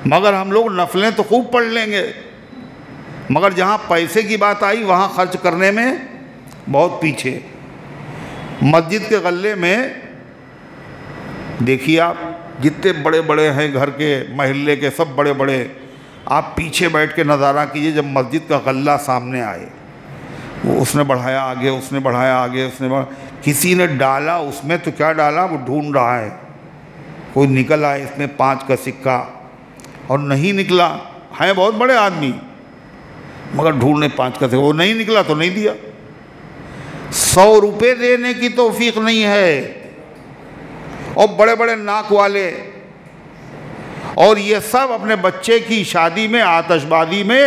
مگر ہم لوگ نفلیں تو خوب پڑھ لیں گے، مگر جہاں پیسے کی بات آئی وہاں خرچ کرنے میں بہت پیچھے. مسجد کے غلے میں دیکھیے آپ، جتنے بڑے بڑے ہیں گھر کے، محلے کے سب بڑے بڑے، آپ پیچھے بیٹھ کے نظارہ کیجئے. جب مسجد کا غلہ سامنے آئے، وہ اس نے بڑھایا آگے، اس نے بڑھایا آگے، اس نے کسی نے ڈالا اس میں، تو کیا ڈالا؟ وہ ڈھونڈ رہا ہے کوئی نکل آئے اس میں 5 کا سکہ، اور نہیں نکلا. ہیں بہت بڑے آدمی، مگر ڈھونڈنے 5 کا سکہ، وہ نہیں نکلا تو نہیں دیا. 100 روپے دینے کی توفیق نہیں ہے. اور بڑے بڑے ناک والے، اور یہ سب اپنے بچے کی شادی میں، آتش بازی میں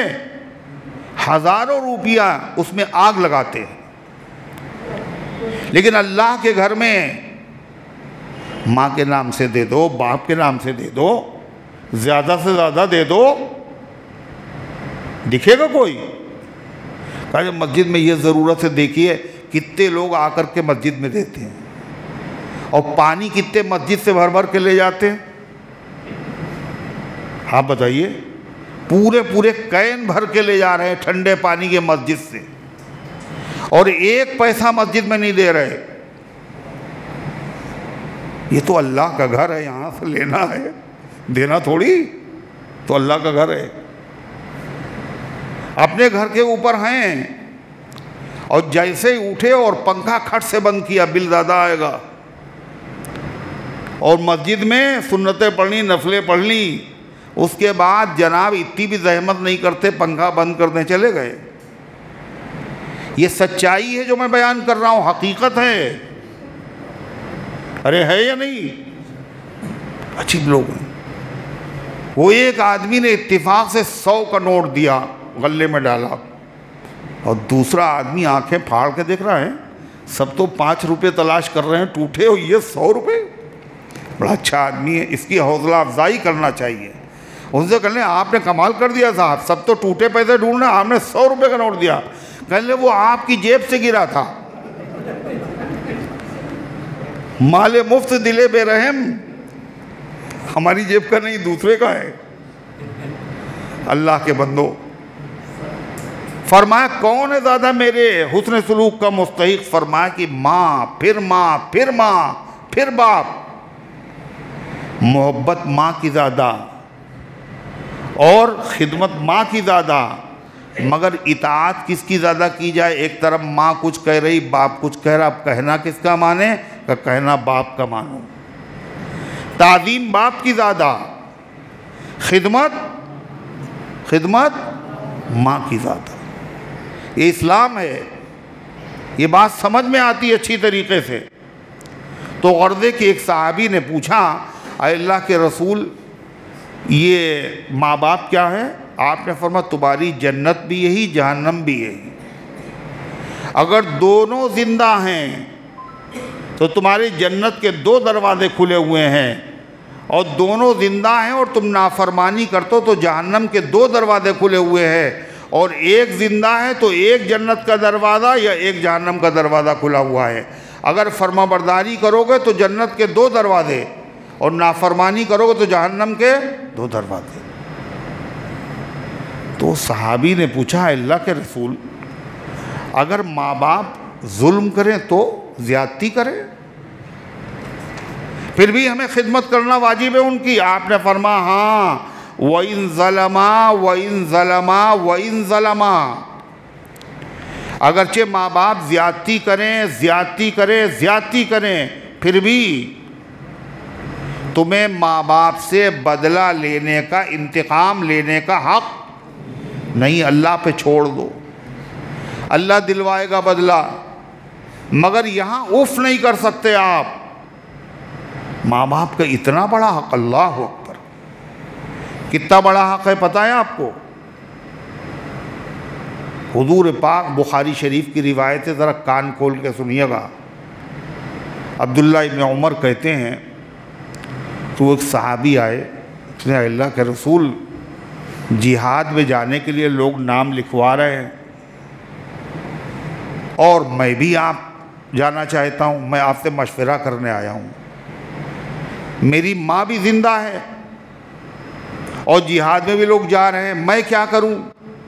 ہزاروں روپیہ اس میں آگ لگاتے ہیں. لیکن اللہ کے گھر میں ماں کے نام سے دے دو، باپ کے نام سے دے دو، زیادہ سے زیادہ دے دو. دکھے گا کوئی؟ کہ مسجد میں یہ ضرورت ہے. دیکھیے کتنے لوگ آ کر کے مسجد میں دیتے ہیں، اور پانی کتنے مسجد سے بھر بھر کے لے جاتے ہیں. آپ بتائیے، پورے کین بھر کے لے جا رہے ہیں ٹھنڈے پانی کے مسجد سے، اور 1 پیسہ مسجد میں نہیں دے رہے. یہ تو اللہ کا گھر ہے، یہاں سے لینا ہے، دینا تھوڑی. تو اللہ کا گھر ہے، اپنے گھر کے اوپر ہیں، اور جیسے ہی اٹھے اور پنکھا کھٹ سے بند کیا، بل زیادہ آئے گا. اور مسجد میں سنتیں پڑھنی، نفلیں پڑھنی، اس کے بعد جناب اتنی بھی زحمت نہیں کرتے، پنکھا بند کرنے چلے گئے. یہ سچائی ہے جو میں بیان کر رہا ہوں، حقیقت ہے. ارے ہے یا نہیں؟ عجیب لوگ ہیں. وہ ایک آدمی نے اتفاق سے 100 کا نوٹ دیا، غلے میں ڈالا، اور دوسرا آدمی آنکھیں پھاڑ کے دیکھ رہا ہے. سب تو 5 روپے تلاش کر رہے ہیں ٹوٹے، اور یہ 100 روپے. بڑا اچھا آدمی ہے، اس کی حوصلہ افزائی کرنا چاہیے. ان سے کہنے آپ نے کمال کر دیا صاحب، سب تو ٹوٹے پیسے ڈھونڈنا، آپ نے 100 روپے کا نوٹ دیا. کہنے وہ آپ کی جیب سے گرا تھا. مال مفت دلے بے رحم، ہماری جیب کا نہیں، دوسرے کا ہے. اللہ کے بندو، فرمایا کون ہے زیادہ میرے حسن سلوک کا مستحق؟ فرمایا کہ ماں، پھر ماں، پھر ماں، پھر باپ. محبت ماں کی زیادہ اور خدمت ماں کی زیادہ، مگر اطاعت کس کی زیادہ کی جائے؟ ایک طرف ماں کچھ کہہ رہی، باپ کچھ کہہ رہا، اب کہنا کس کا مانے؟ کہ کہنا باپ کا مانو. تعظیم باپ کی زیادہ، خدمت ماں کی زیادہ. یہ اسلام ہے. یہ بات سمجھ میں آتی ہے اچھی طریقے سے. تو غرضے کہ ایک صحابی نے پوچھا، اے اللہ کے رسول، یہ ماں باپ کیا ہے؟ آپ نے فرمایا تمہاری جنت بھی یہی، جہنم بھی یہی. اگر دونوں زندہ ہیں تو تمہاری جنت کے 2 دروازے کھلے ہوئے ہیں، اور دونوں زندہ ہیں اور تم نافرمانی کرتے ہو تو جہنم کے 2 دروازے کھلے ہوئے ہیں. اور ایک زندہ ہے تو ایک جنت کا دروازہ یا ایک جہنم کا دروازہ کھلا ہوا ہے. اگر فرما برداری کرو گے تو جنت کے 2 دروازے، اور نافرمانی کرو گے تو جہنم کے 2 دروازے۔ تو صحابی نے پوچھا اللہ کے رسول اگر ماں باپ ظلم کریں تو زیادتی کریں، پھر بھی ہمیں خدمت کرنا واجب ہے ان کی؟ آپ نے فرمایا ہاں، وَإِن ظَلَمَا وَإِن ظَلَمَا وَإِن ظَلَمَا، اگرچہ ماں باپ زیادتی کریں پھر بھی تمہیں ماں باپ سے بدلہ لینے کا، انتقام لینے کا حق نہیں، اللہ پہ چھوڑ دو، اللہ دلوائے گا بدلہ، مگر یہاں اف نہیں کر سکتے آپ۔ ماں باپ کا اتنا بڑا حق، اللہ اکبر، کتنا بڑا حق ہے پتہ ہے آپ کو؟ حضور پاک بخاری شریف کی روایت ہے، ذرا کان کھول کے سنیے گا۔ عبداللہ ابن عمر کہتے ہیں تو ایک صحابی آئے، اس نے اللہ کے رسول جہاد میں جانے کے لیے لوگ نام لکھوا رہے ہیں اور میں بھی آپ جانا چاہتا ہوں، میں آپ سے مشورہ کرنے آیا ہوں، میری ماں بھی زندہ ہے اور جہاد میں بھی لوگ جا رہے ہیں، میں کیا کروں؟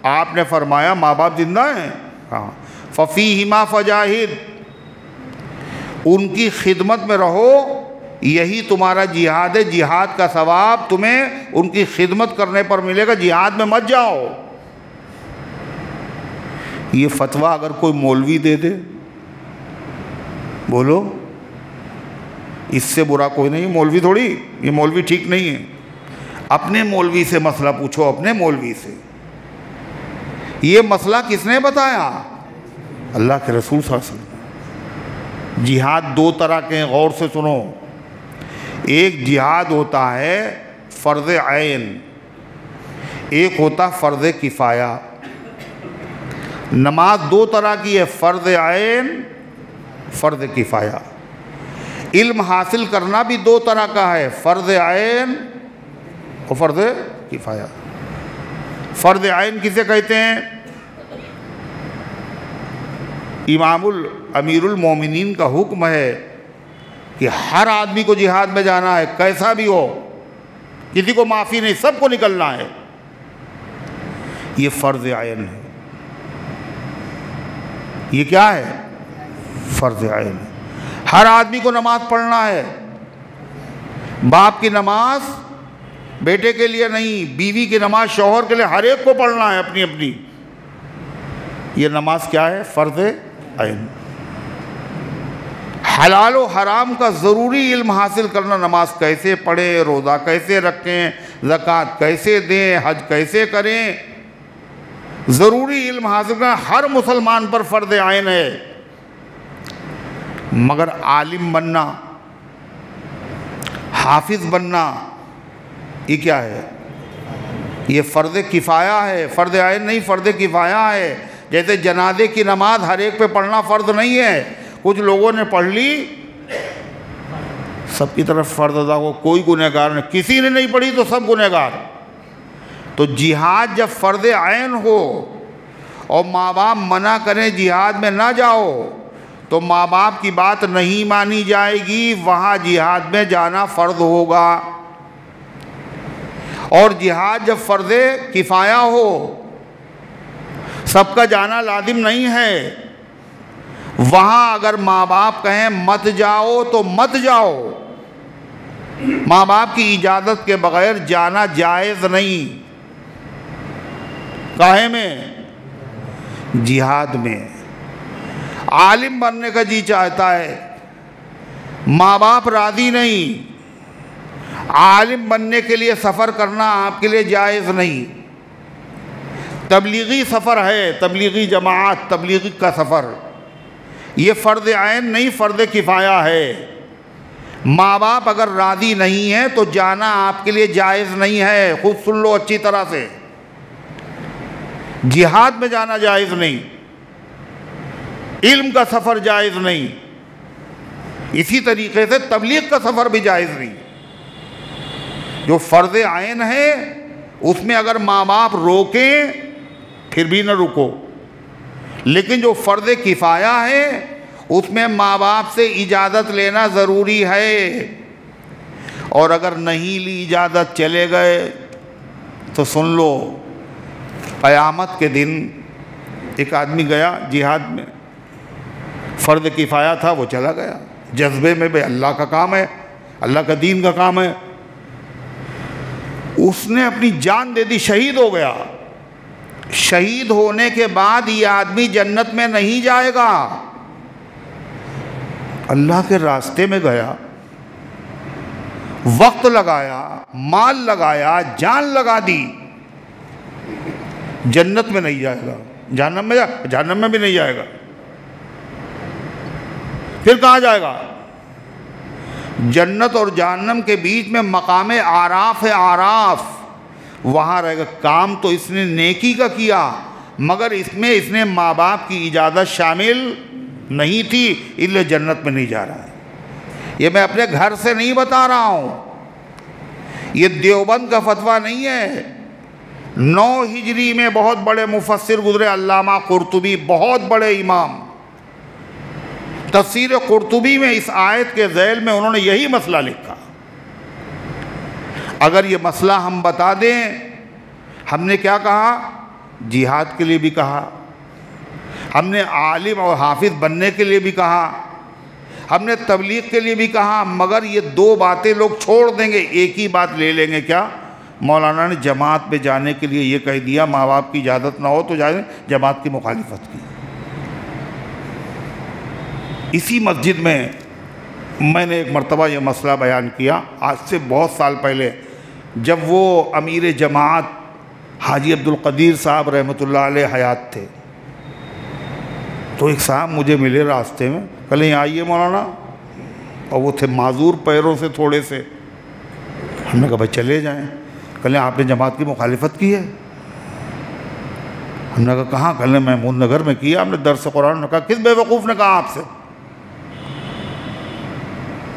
آپ نے فرمایا ماں باپ زندہ ہیں؟ ہاں، فَفِيهِمَا فَجَاهِدْ، ان کی خدمت میں رہو، یہی تمہارا جہاد ہے، جہاد کا ثواب تمہیں ان کی خدمت کرنے پر ملے گا، جہاد میں مت جاؤ۔ یہ فتویٰ اگر کوئی مولوی دے دے، بولو اس سے برا کوئی نہیں، مولوی تھوڑی، یہ مولوی ٹھیک نہیں ہے۔ اپنے مولوی سے مسئلہ پوچھو، اپنے مولوی سے، یہ مسئلہ کس نے بتایا؟ اللہ کے رسول صلی اللہ علیہ وسلم۔ جہاد 2 طرح کے ہیں، غور سے سنو۔ ایک جہاد ہوتا ہے فرض عین، ایک ہوتا فرض کفایہ۔ نماز 2 طرح کی ہے، فرض عین، فرض کفایہ۔ علم حاصل کرنا بھی 2 طرح کا ہے، فرض عین اور فرض کفایہ۔ فرض عین کسے کہتے ہیں؟ امیر المومنین کا حکم ہے کہ ہر آدمی کو جہاد میں جانا ہے، کیسا بھی ہو، کسی کو معافی نہیں، سب کو نکلنا ہے، یہ فرض عین ہے۔ یہ کیا ہے؟ فرض عین ہے۔ ہر آدمی کو نماز پڑھنا ہے، باپ کی نماز بیٹے کے لیے نہیں، بیوی کی نماز شوہر کے لیے، ہر ایک کو پڑھنا ہے اپنی اپنی۔ یہ نماز کیا ہے؟ فرض عین۔ حلال و حرام کا ضروری علم حاصل کرنا، نماز کیسے پڑھیں، روزہ کیسے رکھیں، زکوٰۃ کیسے دیں، حج کیسے کریں، ضروری علم حاصل کرنا ہر مسلمان پر فرض عین ہے۔ مگر عالم بننا، حافظ بننا، یہ کیا ہے؟ یہ فرض کفایہ ہے، فرض عین نہیں، فرض کفایہ ہے۔ جیسے جنازے کی نماز ہر ایک پہ پڑھنا فرض نہیں ہے، کچھ لوگوں نے پڑھ لی، سب کی طرف فرض ادا ہو، کوئی گنہگار نہیں، کسی نے نہیں پڑھی تو سب گنہگار۔ تو جہاد جب فرض عین ہو اور ماں باپ منع کریں جہاد میں نہ جاؤ تو ماں باپ کی بات نہیں مانی جائے گی، وہاں جہاد میں جانا فرض ہوگا۔ اور جہاد جب فرض کفایہ ہو، سب کا جانا لازم نہیں ہے، وہاں اگر ماں باپ کہیں مت جاؤ تو مت جاؤ، ماں باپ کی اجازت کے بغیر جانا جائز نہیں۔ کاہے میں؟ جہاد میں۔ عالم بننے کا جی چاہتا ہے، ماں باپ راضی نہیں، عالم بننے کے لیے سفر کرنا آپ کے لیے جائز نہیں۔ تبلیغی سفر ہے، تبلیغی جماعت، تبلیغی کا سفر، یہ فرض عین نہیں، فرض کفایہ ہے۔ ماں باپ اگر راضی نہیں ہیں تو جانا آپ کے لیے جائز نہیں ہے، خود سن لو اچھی طرح سے، جہاد میں جانا جائز نہیں، علم کا سفر جائز نہیں، اسی طریقے سے تبلیغ کا سفر بھی جائز نہیں۔ جو فرض عین ہے اس میں اگر ماں باپ روکیں پھر بھی نہ رکو، لیکن جو فرض کفایہ ہے اس میں ماں باپ سے اجازت لینا ضروری ہے۔ اور اگر نہیں لی اجازت چلے گئے تو سن لو، قیامت کے دن ایک آدمی گیا جہاد میں، فرض کفایہ تھا، وہ چلا گیا جذبے میں، بھئی اللہ کا کام ہے، اللہ کا دین کا کام ہے، اس نے اپنی جان دے دی، شہید ہو گیا۔ شہید ہونے کے بعد یہ آدمی جنت میں نہیں جائے گا، اللہ کے راستے میں گیا، وقت لگایا، مال لگایا، جان لگا دی، جنت میں نہیں جائے گا، جہنم میں بھی نہیں جائے گا، پھر کہاں جائے گا؟ جنت اور جہنم کے بیچ میں مقام آراف ہے، آراف، وہاں رہے گا۔ کام تو اس نے نیکی کا کیا، مگر اس میں اس نے ماں باپ کی اجازت شامل نہیں تھی، اس لیے جنت میں نہیں جا رہا ہے۔ یہ میں اپنے گھر سے نہیں بتا رہا ہوں، یہ دیوبند کا فتویٰ نہیں ہے۔ 9 ہجری میں بہت بڑے مفسر گزرے، علامہ قرطبی، بہت بڑے امام، تفسیر قرطبی میں اس آیت کے ذیل میں انہوں نے یہی مسئلہ لکھا۔ اگر یہ مسئلہ ہم بتا دیں، ہم نے کیا کہا؟ جہاد کے لیے بھی کہا، ہم نے عالم اور حافظ بننے کے لیے بھی کہا، ہم نے تبلیغ کے لیے بھی کہا، مگر یہ 2 باتیں لوگ چھوڑ دیں گے، ایک ہی بات لے لیں گے۔ کیا؟ مولانا نے جماعت پہ جانے کے لیے یہ کہہ دیا، ماں باپ کی اجازت نہ ہو تو جائیں، جماعت کی مخالفت کی۔ اسی مسجد میں نے ایک مرتبہ یہ مسئلہ بیان کیا، آج سے بہت سال پہلے، جب وہ امیر جماعت حاجی عبدالقدیر صاحب رحمۃ اللہ علیہ حیات تھے، تو ایک صاحب مجھے ملے راستے میں، کہلے یہاں آئیے مولانا، اور وہ تھے معذور پیروں سے تھوڑے سے۔ ہم نے کہا بھائی چلے جائیں۔ کہلے آپ نے جماعت کی مخالفت کی ہے؟ ہم نے کہا کہاں؟ کہلے محمود نگر میں کیا ہم نے درس قرآن۔ نے کہا کس بے وقوف نے کہا آپ سے؟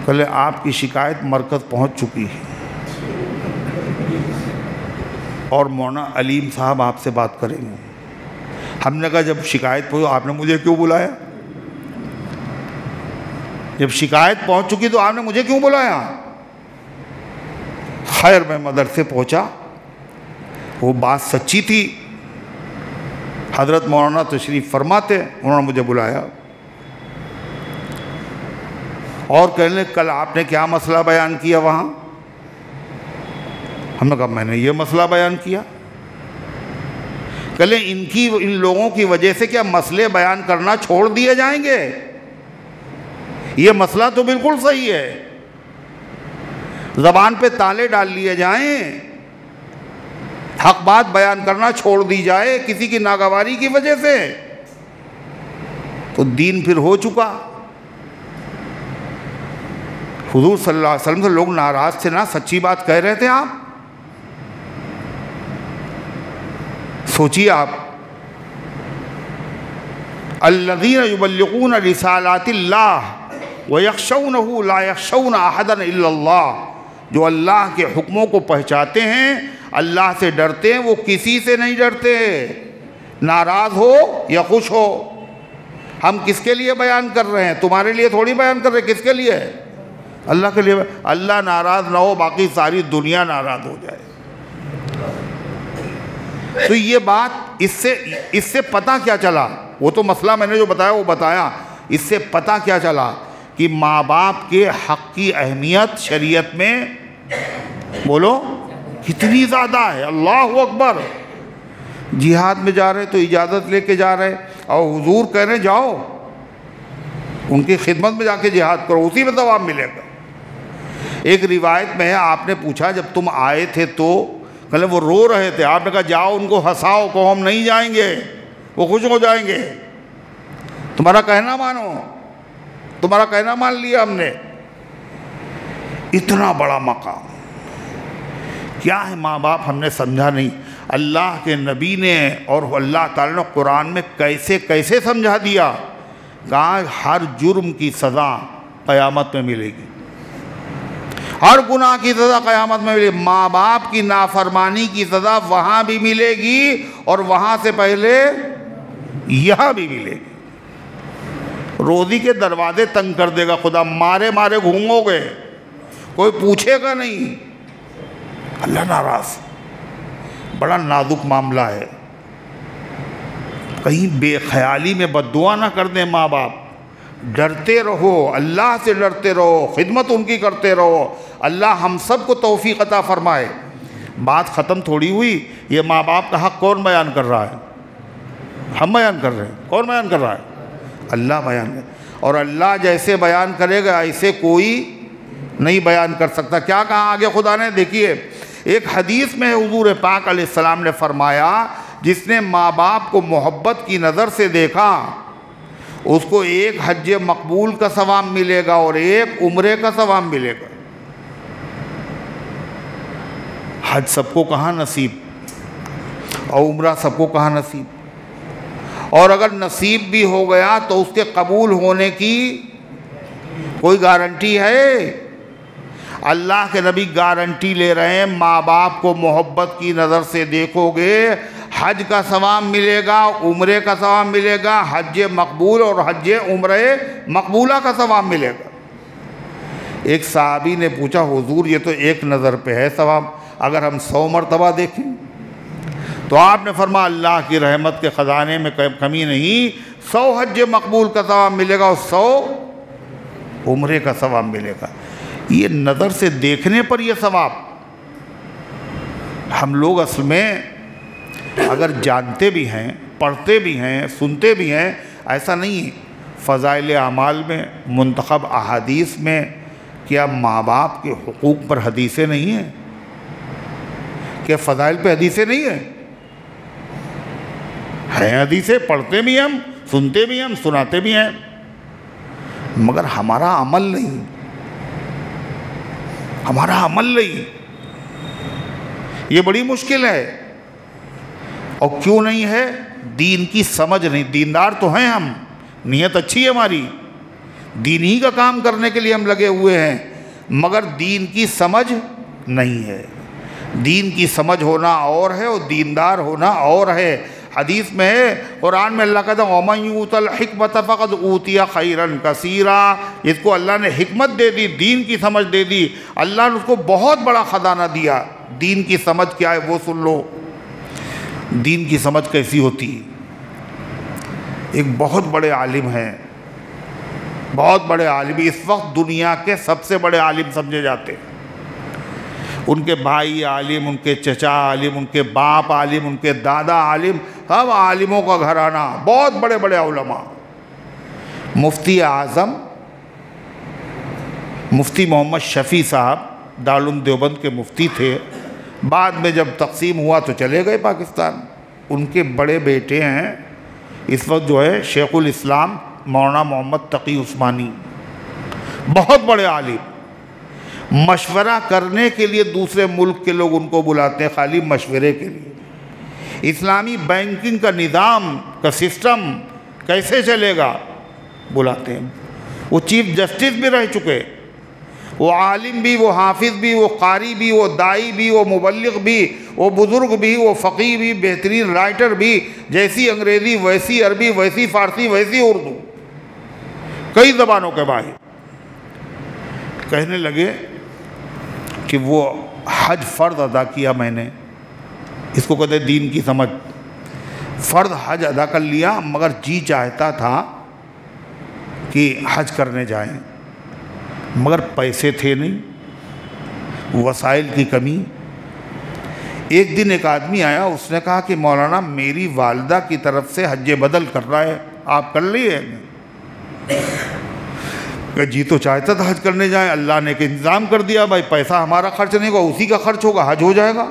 کہلے آپ کی شکایت مرکز پہنچ چکی ہے، اور مولانا علیم صاحب آپ سے بات کریں گے۔ ہم نے کہا جب شکایت پہنچ، آپ نے مجھے کیوں بلایا؟ جب شکایت پہنچ چکی تو آپ نے مجھے کیوں بلایا؟ خیر میں مدرسے پہنچا، وہ بات سچی تھی، حضرت مولانا تشریف فرماتے، انہوں نے مجھے بلایا اور کہنے کل آپ نے کیا مسئلہ بیان کیا وہاں؟ ہم نے کہا میں نے یہ مسئلہ بیان کیا۔ کہلے ان لوگوں کی وجہ سے کیا مسئلے بیان کرنا چھوڑ دیے جائیں گے؟ یہ مسئلہ تو بالکل صحیح ہے، زبان پہ تالے ڈال لیے جائیں، حق بات بیان کرنا چھوڑ دی جائے کسی کی ناگواری کی وجہ سے، تو دین پھر ہو چکا۔ حضور صلی اللہ علیہ وسلم سے لوگ ناراض تھے نا، سچی بات کہہ رہے تھے آپ؟ سوچیے آپ، الذین یبلغون رسالات اللہ ویخشونہ لا یخشون احدا الا اللہ، جو اللہ کے حکموں کو پہچاتے ہیں، اللہ سے ڈرتے ہیں، وہ کسی سے نہیں ڈرتے، ناراض ہو یا خوش ہو۔ ہم کس کے لیے بیان کر رہے ہیں؟ تمہارے لیے تھوڑی بیان کر رہے ہیں، کس کے لیے؟ اللہ کے لیے۔ اللہ ناراض نہ ہو، باقی ساری دنیا ناراض ہو جائے۔ تو یہ بات اس سے پتہ کیا چلا؟ وہ تو مسئلہ میں نے جو بتایا وہ بتایا، اس سے پتہ کیا چلا کہ ماں باپ کے حق کی اہمیت شریعت میں، بولو، کتنی زیادہ ہے۔ اللہ اکبر۔ جہاد میں جا رہے تو اجازت لے کے جا رہے، اور حضور کہہ رہے جاؤ ان کی خدمت میں جا کے جہاد کرو، اسی میں ثواب ملے گا۔ ایک روایت میں ہے، آپ نے پوچھا جب تم آئے تھے تو، کہلے وہ رو رہے تھے، آپ نے کہا جاؤ ان کو ہنساؤ، کہ ہم نہیں جائیں گے، وہ خوش ہو جائیں گے، تمہارا کہنا مانو، تمہارا کہنا مان لیا ہم نے۔ اتنا بڑا مقام کیا ہے ماں باپ، ہم نے سمجھا نہیں۔ اللہ کے نبی نے اور اللہ تعالیٰ نے قرآن میں کیسے کیسے سمجھا دیا، کہا ہر جرم کی سزا قیامت میں ملے گی، ہر گناہ کی سزا قیامت میں ملے گی، ماں باپ کی نافرمانی کی سزا وہاں بھی ملے گی، اور وہاں سے پہلے یہاں بھی ملے گی۔ روزی کے دروازے تنگ کر دے گا خدا، مارے مارے گھومو گے، کوئی پوچھے گا نہیں، اللہ ناراض۔ بڑا نازک معاملہ ہے، کہیں بے خیالی میں بد دعا نہ کر دیں ماں باپ۔ ڈرتے رہو، اللہ سے ڈرتے رہو، خدمت ان کی کرتے رہو، اللہ ہم سب کو توفیق عطا فرمائے۔ بات ختم تھوڑی ہوئی، یہ ماں باپ کا حق کون بیان کر رہا ہے؟ ہم بیان کر رہے ہیں۔ کون بیان کر رہا ہے؟ اللہ بیان کر، اور اللہ جیسے بیان کرے گا ایسے کوئی نہیں بیان کر سکتا۔ کیا کہا آگے خدا نے؟ دیکھیے ایک حدیث میں حضور پاک علیہ السلام نے فرمایا جس نے ماں باپ کو محبت کی نظر سے دیکھا اس کو ایک حج مقبول کا ثواب ملے گا اور ایک عمرے کا ثواب ملے گا۔ حج سب کو کہاں نصیب اور عمرہ سب کو کہاں نصیب، اور اگر نصیب بھی ہو گیا تو اس کے قبول ہونے کی کوئی گارنٹی ہے؟ اللہ کے نبی گارنٹی لے رہے ہیں، ماں باپ کو محبت کی نظر سے دیکھو گے حج کا ثواب ملے گا، عمرے کا ثواب ملے گا، حج مقبول اور حج عمرے مقبولہ کا ثواب ملے گا۔ ایک صحابی نے پوچھا حضور یہ تو ایک نظر پہ ہے ثواب، اگر ہم 100 مرتبہ دیکھیں؟ تو آپ نے فرمایا اللہ کی رحمت کے خزانے میں کمی نہیں، 100 حج مقبول کا ثواب ملے گا اور 100 عمرے کا ثواب ملے گا۔ یہ نظر سے دیکھنے پر یہ ثواب۔ ہم لوگ اصل میں اگر جانتے بھی ہیں، پڑھتے بھی ہیں، سنتے بھی ہیں، ایسا نہیں ہے۔ فضائل اعمال میں، منتخب احادیث میں کیا ماں باپ کے حقوق پر حدیثیں نہیں ہیں؟ کیا فضائل پہ حدیثیں نہیں ہیں؟ ہیں حدیثیں، پڑھتے بھی ہم، سنتے بھی ہم، سناتے بھی ہیں، مگر ہمارا عمل نہیں، ہمارا عمل نہیں۔ یہ بڑی مشکل ہے۔ اور کیوں نہیں ہے؟ دین کی سمجھ نہیں۔ دیندار تو ہیں ہم، نیت اچھی ہے ہماری، دین ہی کا کام کرنے کے لیے ہم لگے ہوئے ہیں، مگر دین کی سمجھ نہیں ہے۔ دین کی سمجھ ہونا اور ہے اور دیندار ہونا اور ہے۔ حدیث میں ہے، قرآن میں اللہ کہتا ہے وَمَن یُؤْتَ الْحِکْمَةَ فَقَدْ أُوتِیَ خَیْرًا کَثِیرًا، جس کو اللہ نے حکمت دے دی، دین کی سمجھ دے دی، اللہ نے اس کو بہت بڑا خزانہ دیا۔ دین کی سمجھ کیا ہے وہ سن لو۔ دین کی سمجھ کیسی ہوتی ہے؟ ایک بہت بڑے عالم ہیں، بہت بڑے عالم، اس وقت دنیا کے سب سے بڑے عالم سمجھے جاتے ہیں۔ ان کے بھائی عالم، ان کے چچا عالم، ان کے باپ عالم، ان کے دادا عالم، سب عالموں کا گھرانہ، بہت بڑے بڑے علماء۔ مفتی اعظم مفتی محمد شفیع صاحب دارالعلوم دیوبند کے مفتی تھے، بعد میں جب تقسیم ہوا تو چلے گئے پاکستان۔ ان کے بڑے بیٹے ہیں اس وقت جو ہے شیخ الاسلام مولانا محمد تقی عثمانی، بہت بڑے عالم۔ مشورہ کرنے کے لیے دوسرے ملک کے لوگ ان کو بلاتے ہیں، خالی مشورے کے لیے۔ اسلامی بینکنگ کا نظام کا سسٹم کیسے چلے گا بلاتے ہیں۔ وہ چیف جسٹس بھی رہ چکے، وہ عالم بھی، وہ حافظ بھی، وہ قاری بھی، وہ دائی بھی، وہ مبلغ بھی، وہ بزرگ بھی، وہ فقیہ بھی، بہترین رائٹر بھی، جیسی انگریزی ویسی عربی، ویسی فارسی، ویسی اردو، کئی زبانوں کے ماہر۔ کہنے لگے کہ وہ حج فرض ادا کیا میں نے، اس کو کہتے دین کی سمجھ۔ فرض حج ادا کر لیا، مگر جی چاہتا تھا کہ حج کرنے جائیں، مگر پیسے تھے نہیں، وسائل کی کمی۔ ایک دن ایک آدمی آیا، اس نے کہا کہ مولانا میری والدہ کی طرف سے حج بدل کر رہا ہے، آپ کر لیے؟ کہ جی تو چاہتا تھا حج کرنے جائیں، اللہ نے کہ انتظام کر دیا، بھائی پیسہ ہمارا خرچ نہیں ہوگا، اسی کا خرچ ہوگا، حج ہو جائے گا۔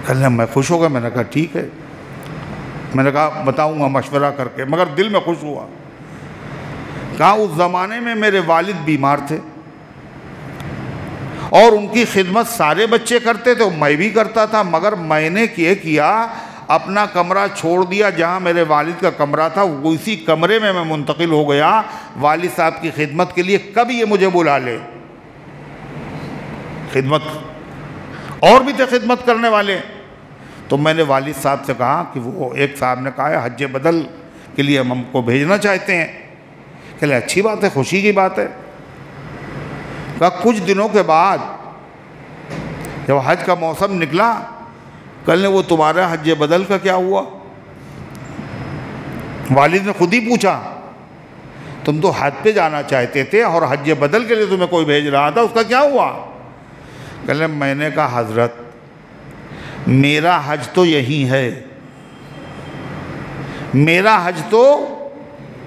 کہنے میں خوش ہو گیا، میں نے کہا ٹھیک ہے، میں نے کہا بتاؤں گا مشورہ کر کے، مگر دل میں خوش ہوا۔ کہا اس زمانے میں میرے والد بیمار تھے اور ان کی خدمت سارے بچے کرتے تھے، میں بھی کرتا تھا، مگر میں نے کیا اپنا کمرہ چھوڑ دیا، جہاں میرے والد کا کمرہ تھا اسی کمرے میں منتقل ہو گیا والد صاحب کی خدمت کے لیے، کب یہ مجھے بلا لے خدمت۔ اور بھی تھے خدمت کرنے والے، تو میں نے والد صاحب سے کہا کہ وہ ایک صاحب نے کہا ہے حج بدل کے لیے ہم کو بھیجنا چاہتے ہیں۔ کہ اچھی بات ہے، خوشی کی بات ہے۔ کہا کچھ دنوں کے بعد جب حج کا موسم نکلا، کل وہ تمہارا حج بدل کا کیا ہوا؟ والد نے خود ہی پوچھا، تم تو حج پہ جانا چاہتے تھے اور حج بدل کے لیے تمہیں کوئی بھیج رہا تھا، اس کا کیا ہوا؟ کہنے میں نے کہا حضرت میرا حج تو یہی ہے، میرا حج تو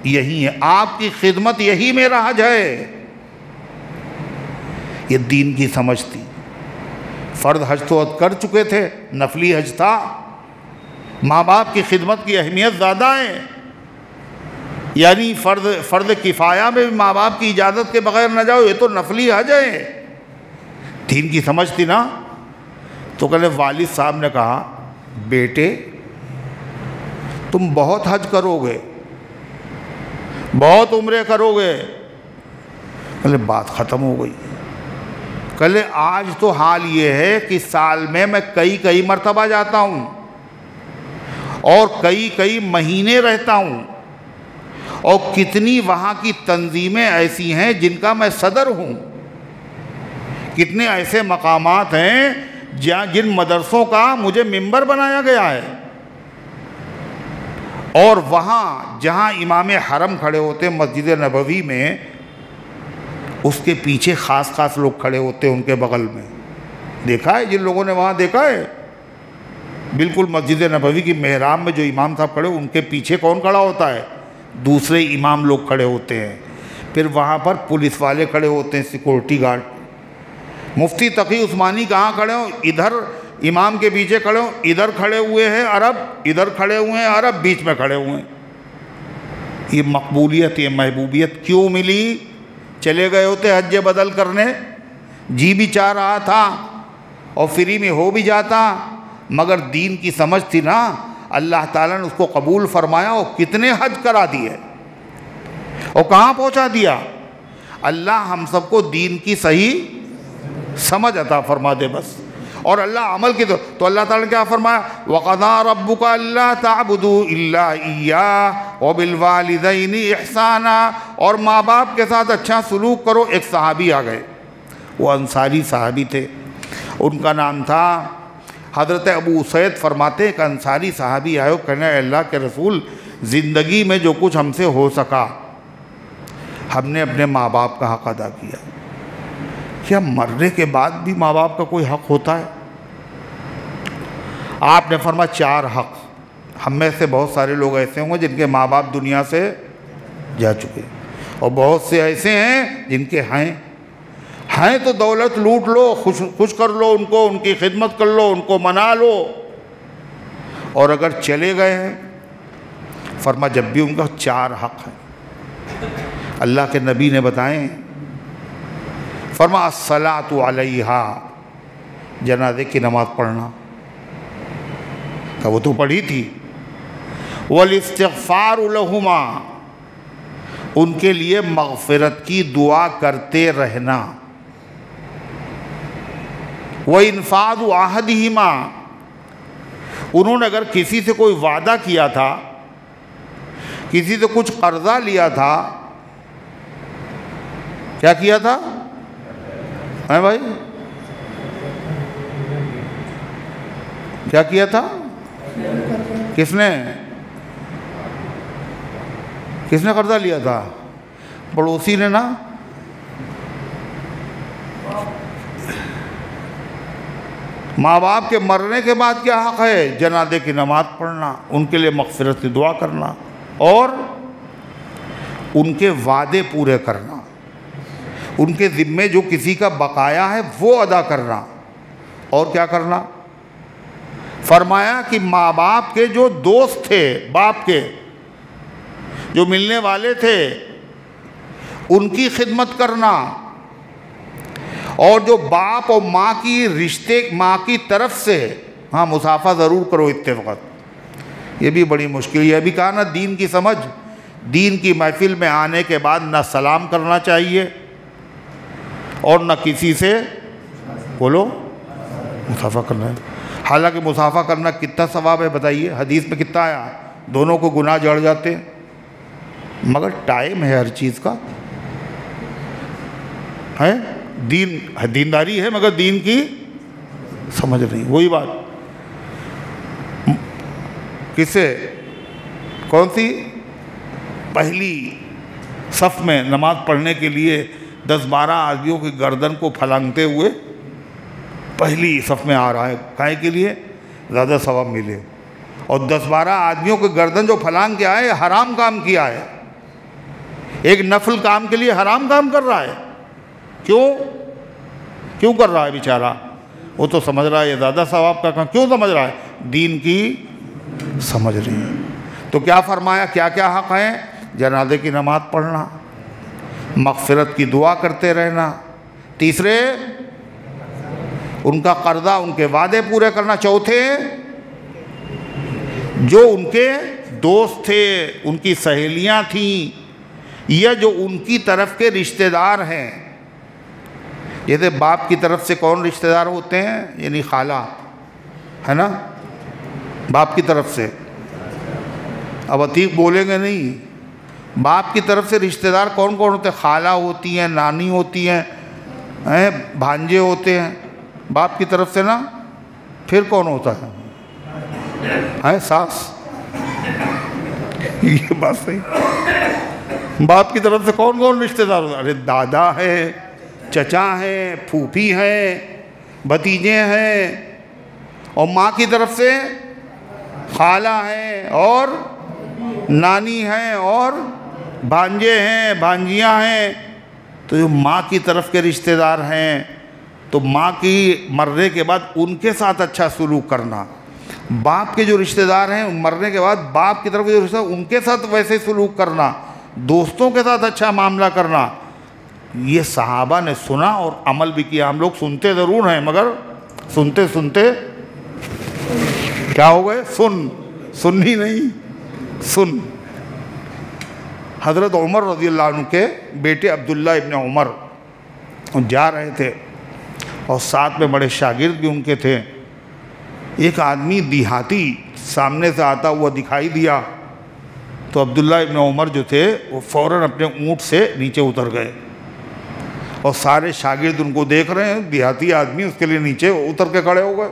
یہی ہے، آپ کی خدمت یہی میرا حج ہے۔ یہ دین کی سمجھ تھی۔ فرض حج تو کر چکے تھے، نفلی حج تھا، ماں باپ کی خدمت کی اہمیت زیادہ ہے، یعنی فرض کفایہ میں بھی ماں باپ کی اجازت کے بغیر نہ جاؤ، یہ تو نفلی حج ہے، دین کی سمجھ تھی نا۔ تو کہنے والد صاحب نے کہا بیٹے تم بہت حج کرو گے، بہت عمرے کرو گے۔ کہنے بات ختم ہو گئی۔ کہنے آج تو حال یہ ہے کہ سال میں کئی مرتبہ جاتا ہوں اور کئی مہینے رہتا ہوں، اور کتنی وہاں کی تنظیمیں ایسی ہیں جن کا میں صدر ہوں، کتنے ایسے مقامات ہیں جن مدرسوں کا مجھے ممبر بنایا گیا ہے، اور وہاں جہاں امام حرم کھڑے ہوتے ہیں مسجد نبوی میں، اس کے پیچھے خاص لوگ کھڑے ہوتے ہیں ان کے بغل میں۔ دیکھا ہے جن لوگوں نے وہاں دیکھا ہے، بالکل مسجد نبوی کی محراب میں جو امام صاحب کھڑے ان کے پیچھے کون کھڑا ہوتا ہے؟ دوسرے امام لوگ کھڑے ہوتے ہیں۔ پھر وہاں پر پولیس والے کھڑے ہوتے ہیں، سیکورٹی گارڈ۔ مفتی تقی عثمانی کہاں کھڑے ہوں؟ ادھر امام کے پیچھے کھڑے ہوں، ادھر کھڑے ہوئے ہیں عرب، ادھر کھڑے ہوئے ہیں عرب، بیچ میں کھڑے ہوئے ہیں۔ یہ مقبولیت، یہ محبوبیت کیوں ملی؟ چلے گئے ہوتے حج بدل کرنے، جی بھی چاہ رہا تھا اور فری میں ہو بھی جاتا، مگر دین کی سمجھ تھی نا، اللہ تعالیٰ نے اس کو قبول فرمایا اور کتنے حج کرا دیے اور کہاں پہنچا دیا۔ اللہ ہم سب کو دین کی صحیح سمجھ عطا فرما دے بس، اور اللہ عمل کی تو اللہ تعالیٰ نے کیا فرمایا؟ وَقَضَىٰ رَبُّكَ أَلَّا تَعْبُدُوا إِلَّا إِيَّاهُ وَبِالْوَالِدَيْنِ إِحْسَانًا، اور ماں باپ کے ساتھ اچھا سلوک کرو۔ ایک صحابی آ گئے، وہ انصاری صحابی تھے، ان کا نام تھا حضرت ابو اسید۔ فرماتے ایک انصاری صحابی آئے، کہنے اللہ کے رسول زندگی میں جو کچھ ہم سے ہو سکا ہم نے اپنے ماں باپ کا حق ادا کیا، کیا مرنے کے بعد بھی ماں باپ کا کوئی حق ہوتا ہے؟ آپ نے فرمایا 4 حق۔ ہم میں سے بہت سارے لوگ ایسے ہوں گے جن کے ماں باپ دنیا سے جا چکے، اور بہت سے ایسے ہیں جن کے ہیں تو دولت لوٹ لو، خوش کر لو ان کو، ان کی خدمت کر لو، ان کو منا لو، اور اگر چلے گئے ہیں فرمایا جب بھی ان کا 4 حق ہیں۔ اللہ کے نبی نے بتائیں، فرمایا الصلاۃ علیہا، جنازے کی نماز پڑھنا، تو وہ تو پڑھی تھی، والاستغفار لہما، ان کے لیے مغفرت کی دعا کرتے رہنا، وانفاذ عہدہما، انہوں نے اگر کسی سے کوئی وعدہ کیا تھا، کسی سے کچھ قرضہ لیا تھا، کیا کیا تھا؟ ہیں بھائی کیا کیا تھا؟ کس نے قرضہ لیا تھا؟ پڑوسی نے نا۔ ماں باپ کے مرنے کے بعد کیا حق ہے؟ جنازے کی نماز پڑھنا، ان کے لیے مغفرت کی دعا کرنا، اور ان کے وعدے پورے کرنا، ان کے ذمے جو کسی کا بقایا ہے وہ ادا کرنا، اور کیا کرنا؟ فرمایا کہ ماں باپ کے جو دوست تھے، باپ کے جو ملنے والے تھے، ان کی خدمت کرنا، اور جو باپ اور ماں کی رشتے، ماں کی طرف سے، ہاں مصافحہ ضرور کرو اتنے وقت۔ یہ بھی بڑی مشکل، یہ بھی کہا نا دین کی سمجھ۔ دین کی محفل میں آنے کے بعد نہ سلام کرنا چاہیے اور نہ کسی سے بولو مصافحہ کرنا ہے۔ حالانکہ مصافحہ کرنا کتنا ثواب ہے بتائیے، حدیث میں کتنا آیا؟ دونوں کو گناہ جڑ جاتے ہیں، مگر ٹائم ہے ہر چیز کا، ہے دینداری ہے مگر دین کی سمجھ نہیں. وہی بات کسے کون سی پہلی صف میں نماز پڑھنے کے لیے 10-12 آدمیوں کی گردن کو پھلانگتے ہوئے پہلی صف میں آ رہا ہے, کائے کے لیے زیادہ ثواب ملے. اور 10-12 آدمیوں کی گردن جو پھلانگ کے آئے حرام کام کیا ہے, ایک نفل کام کے لیے حرام کام کر رہا ہے. کیوں کر رہا ہے بیچارہ؟ وہ تو سمجھ رہا ہے یہ زیادہ ثواب کا کام. کیوں سمجھ رہا ہے؟ دین کی سمجھ رہی ہے. تو کیا فرمایا, کیا کیا حق ہیں؟ جنازے کی نماز پڑھنا, مغفرت کی دعا کرتے رہنا, تیسرے ان کا قرضہ, ان کے وعدے پورے کرنا, چوتھے جو ان کے دوست تھے, ان کی سہیلیاں تھیں, یا جو ان کی طرف کے رشتہ دار ہیں. جیسے باپ کی طرف سے کون رشتہ دار ہوتے ہیں؟ یعنی خالہ ہے نا, باپ کی طرف سے. اب عتیق بولیں گے نہیں. باپ کی طرف سے رشتہ دار کون کون ہوتے ہیں؟ خالہ ہوتی ہیں, نانی ہوتی ہیں, بھانجے ہوتے ہیں باپ کی طرف سے نا. پھر کون ہوتا ہے؟ ساس. یہ بات صحیح. باپ کی طرف سے کون کون رشتہ دار ہوتا ہے؟ ارے دادا ہے, چچا ہیں, پھوپھی ہیں, بھتیجے ہیں. اور ماں کی طرف سے خالہ ہیں اور نانی ہیں اور بھانجے ہیں, بھانجیاں ہیں. تو جو ماں کی طرف کے رشتہ دار ہیں تو ماں کی مرنے کے بعد ان کے ساتھ اچھا سلوک کرنا. باپ کے جو رشتہ دار ہیں مرنے کے بعد باپ کی طرف کے جو رشتہ دار ان کے ساتھ ویسے سلوک کرنا, دوستوں کے ساتھ اچھا معاملہ کرنا. یہ صحابہ نے سنا اور عمل بھی کیا. ہم لوگ سنتے ضرور ہیں مگر سنتے سنتے کیا ہو گئے؟ سنی نہیں سن. حضرت عمر رضی اللہ عنہ کے بیٹے عبداللہ ابن عمر جا رہے تھے اور ساتھ میں بڑے شاگرد بھی ان کے تھے. ایک آدمی دیہاتی سامنے سے آتا ہوا دکھائی دیا تو عبداللہ ابن عمر جو تھے وہ فوراً اپنے اونٹ سے نیچے اتر گئے اور سارے شاگرد ان کو دیکھ رہے ہیں. دیہاتی آدمی, اس کے لیے نیچے اتر کے کھڑے ہو گئے.